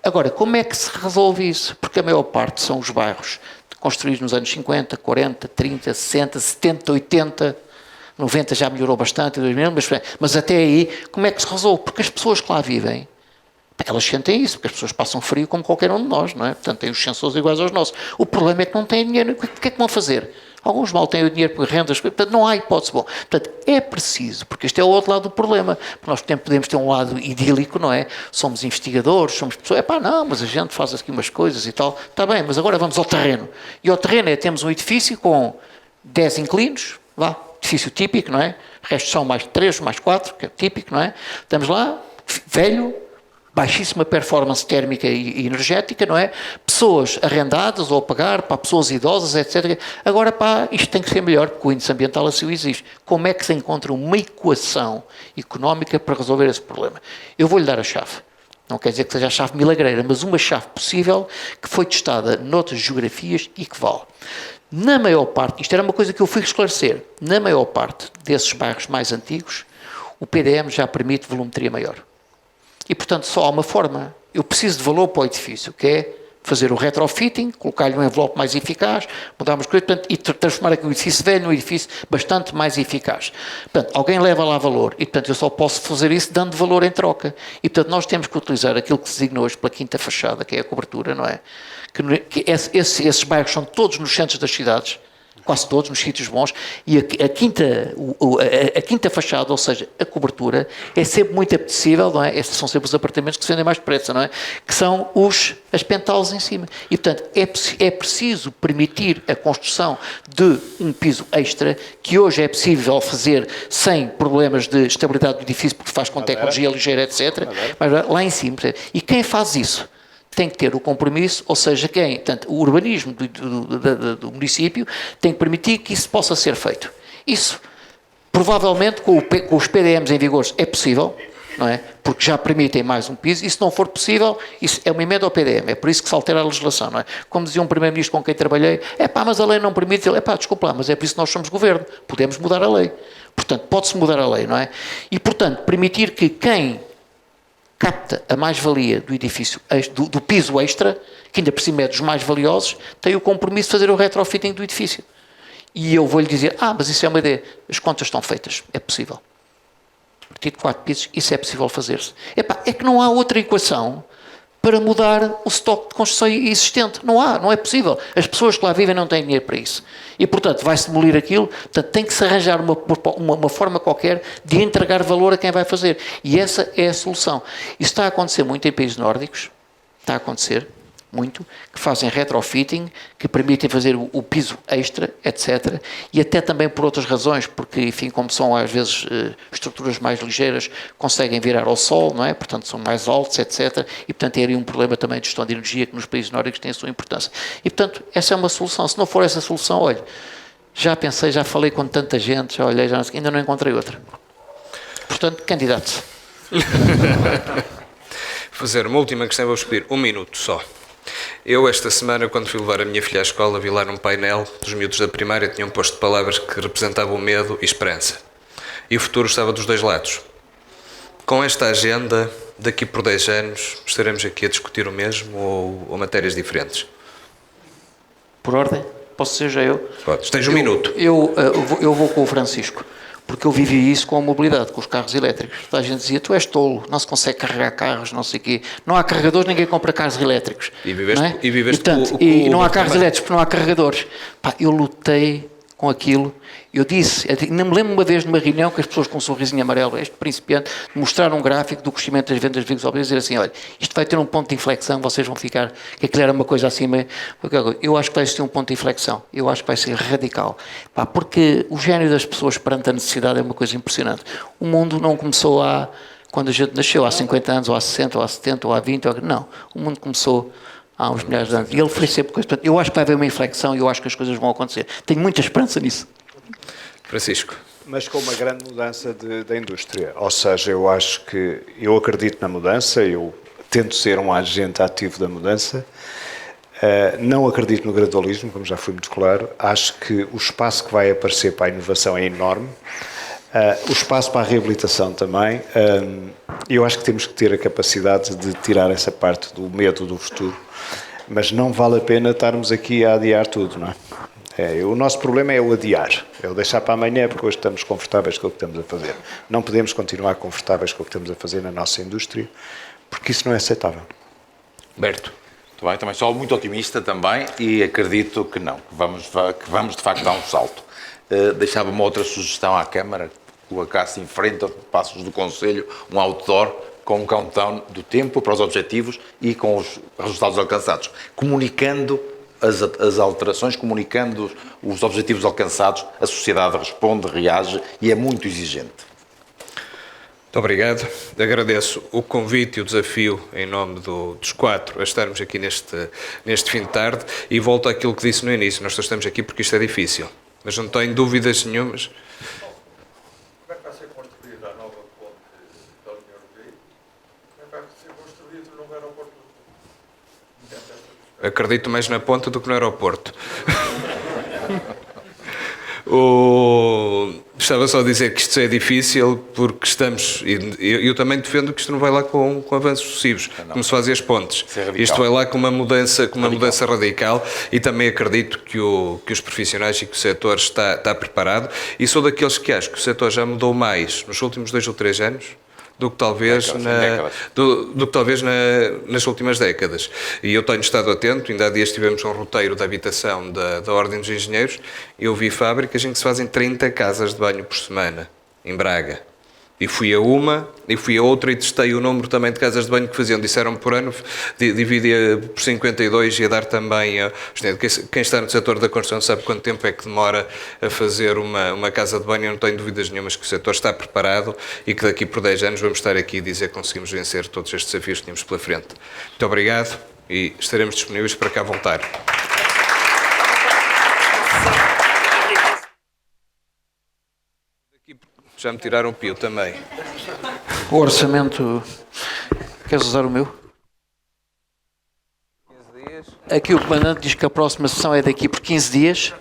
Agora, como é que se resolve isso? Porque a maior parte são os bairros construídos nos anos 50, 40, 30, 60, 70, 80, 90 já melhorou bastante, 2000, mas até aí, como é que se resolve? Porque as pessoas que lá vivem, elas sentem isso, porque as pessoas passam frio como qualquer um de nós, não é? Portanto, têm os sensores iguais aos nossos. O problema é que não têm dinheiro. O que é que vão fazer? Alguns mal têm o dinheiro por rendas, portanto, não há hipótese. Bom, portanto, é preciso, porque este é o outro lado do problema. Porque nós podemos ter um lado idílico, não é? Somos investigadores, somos pessoas, não, mas a gente faz aqui umas coisas e tal. Está bem, mas agora vamos ao terreno. E ao terreno temos um edifício com 10 inquilinos, edifício típico, não é? O resto são mais 3, mais 4, que é típico, não é? Estamos lá, velho, baixíssima performance térmica e energética, não é? Pessoas arrendadas ou a pagar para pessoas idosas, etc. Agora, isto tem que ser melhor, porque o índice ambiental assim o exige. Como é que se encontra uma equação económica para resolver esse problema? Eu vou-lhe dar a chave. Não quer dizer que seja a chave milagreira, mas uma chave possível que foi testada noutras geografias e que vale. Na maior parte, isto era uma coisa que eu fui esclarecer, na maior parte desses bairros mais antigos, o PDM já permite volumetria maior. E, portanto, só há uma forma. Eu preciso de valor para o edifício, que é fazer o retrofitting, colocar-lhe um envelope mais eficaz, mudar umas coisas, portanto, e transformar aqui o edifício velho num edifício bastante mais eficaz. Portanto, alguém leva lá valor e, portanto, eu só posso fazer isso dando valor em troca. E, portanto, nós temos que utilizar aquilo que se designa hoje pela quinta fachada, que é a cobertura, não é? Que esses bairros são todos nos centros das cidades, quase todos, nos sítios bons, e a quinta fachada, ou seja, a cobertura, é sempre muito apetecível, não é? Estes são sempre os apartamentos que se vendem mais depressa, não é? Que são as penthouse em cima. E, portanto, é preciso permitir a construção de um piso extra, que hoje é possível fazer sem problemas de estabilidade do edifício, porque faz com tecnologia ligeira, etc. Mas lá em cima. E quem faz isso tem que ter o compromisso, ou seja, portanto, o urbanismo do município tem que permitir que isso possa ser feito. Isso, provavelmente, com os PDMs em vigor é possível, não é? Porque já permitem mais um piso, e se não for possível, isso é uma emenda ao PDM, é por isso que se altera a legislação, não é? Como dizia um primeiro-ministro com quem trabalhei, mas a lei não permite, ele, desculpa lá, mas é por isso que nós somos governo, podemos mudar a lei. Portanto, pode-se mudar a lei, não é? E, portanto, permitir que quem capta a mais-valia do edifício, do piso extra, que ainda por cima é dos mais valiosos, tem o compromisso de fazer o retrofitting do edifício. E eu vou-lhe dizer, mas isso é uma ideia, as contas estão feitas, é possível. A partir de 4 pisos, isso é possível fazer-se. É que não há outra equação para mudar o estoque de construção existente. Não é possível. As pessoas que lá vivem não têm dinheiro para isso. E, portanto, vai-se demolir aquilo, portanto, tem que se arranjar uma forma qualquer de entregar valor a quem vai fazer. E essa é a solução. Isso está a acontecer muito em países nórdicos, está a acontecer muito, que fazem retrofitting, que permitem fazer o piso extra, etc. E até também por outras razões, porque, enfim, como são às vezes estruturas mais ligeiras, conseguem virar ao sol, não é? Portanto, são mais altos, etc. E, portanto, é ali um problema também de gestão de energia que nos países nórdicos tem a sua importância. E, portanto, essa é uma solução. Se não for essa solução, olha, já pensei, já falei com tanta gente, já olhei, ainda não encontrei outra. Portanto, candidato-se. Fazer uma última questão, vou pedir 1 minuto só. Eu, esta semana, quando fui levar a minha filha à escola, vi lá num painel dos miúdos da primária, tinham posto palavras que representavam medo e esperança. E o futuro estava dos dois lados. Com esta agenda, daqui por 10 anos, estaremos aqui a discutir o mesmo ou matérias diferentes? Por ordem? Posso ser já eu? Podes. Tens 1 minuto. Eu vou com o Francisco. Porque eu vivi isso com a mobilidade, com os carros elétricos. Toda a gente dizia, tu és tolo, não se consegue carregar carros, não sei o quê. Não há carregadores, ninguém compra carros elétricos. E viveste, não é? e viveste portanto, com não há carros elétricos porque não há carregadores. Pá, eu lutei com aquilo. Eu disse, não me lembro uma vez numa reunião que as pessoas com um sorrisinho amarelo, este principiante, mostraram um gráfico do crescimento das vendas de veículos automóveis e dizer assim, olha, isto vai ter um ponto de inflexão, vocês vão ficar, que aquilo era uma coisa assim, eu acho que vai existir um ponto de inflexão, eu acho que vai ser radical, pá, porque o gênio das pessoas perante a necessidade é uma coisa impressionante. O mundo não começou quando a gente nasceu, há 50 anos, ou há 60, ou há 70, ou há 20, não, o mundo começou há uns milhares de anos, e ele foi sempre coisa, portanto, eu acho que vai haver uma inflexão e eu acho que as coisas vão acontecer. Tenho muita esperança nisso. Francisco. Mas com uma grande mudança da indústria. Ou seja, eu acredito na mudança, eu tento ser um agente ativo da mudança. Não acredito no gradualismo, como já foi muito claro. Acho que o espaço que vai aparecer para a inovação é enorme. O espaço para a reabilitação também. Eu acho que temos que ter a capacidade de tirar essa parte do medo do futuro. Mas não vale a pena estarmos aqui a adiar tudo, não é? O nosso problema é o adiar, é o deixar para amanhã, porque hoje estamos confortáveis com o que estamos a fazer. Não podemos continuar confortáveis com o que estamos a fazer na nossa indústria, porque isso não é aceitável. Berto. Muito bem, também sou muito otimista também e acredito que não, que vamos de facto dar um salto. Deixava uma outra sugestão à Câmara, colocar-se em frente aos passos do Conselho um outdoor com um countdown do tempo para os objetivos e com os resultados alcançados, comunicando as alterações, comunicando os objetivos alcançados, a sociedade responde, reage e é muito exigente. Muito obrigado. Agradeço o convite e o desafio em nome dos 4 a estarmos aqui neste fim de tarde e volto àquilo que disse no início. Nós só estamos aqui porque isto é difícil, mas não tenho dúvidas nenhumas. Como é que vai ser construída a nova ponte da União Europeia? Como é que vai ser construído no aeroporto? Acredito mais na ponta do que no aeroporto. Estava só a dizer que isto é difícil porque estamos, e eu também defendo que isto não vai lá com avanços sucessivos, como se fazem as pontes. Isto vai lá com uma mudança radical e também acredito que os profissionais e que o setor está preparado e sou daqueles que acho que o setor já mudou mais nos últimos 2 ou 3 anos do que talvez, nas últimas décadas. E eu tenho estado atento, ainda há dias tivemos um roteiro da habitação da Ordem dos Engenheiros e eu vi fábricas em que se fazem 30 casas de banho por semana, em Braga. E fui a uma, e fui a outra e testei o número também de casas de banho que faziam. Disseram por ano, dividia por 52 e ia dar também... Quem está no setor da construção sabe quanto tempo é que demora a fazer uma casa de banho. Eu não tenho dúvidas nenhumas que o setor está preparado e que daqui por 10 anos vamos estar aqui a dizer que conseguimos vencer todos estes desafios que tínhamos pela frente. Muito obrigado e estaremos disponíveis para cá voltar. Já me tiraram o pio também. O orçamento... Queres usar o meu? 15 dias. Aqui o comandante diz que a próxima sessão é daqui por 15 dias,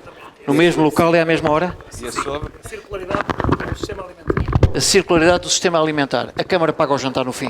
no mesmo local e à mesma hora. E a sobre? Circularidade do sistema alimentar. A circularidade do sistema alimentar. A Câmara paga o jantar no fim.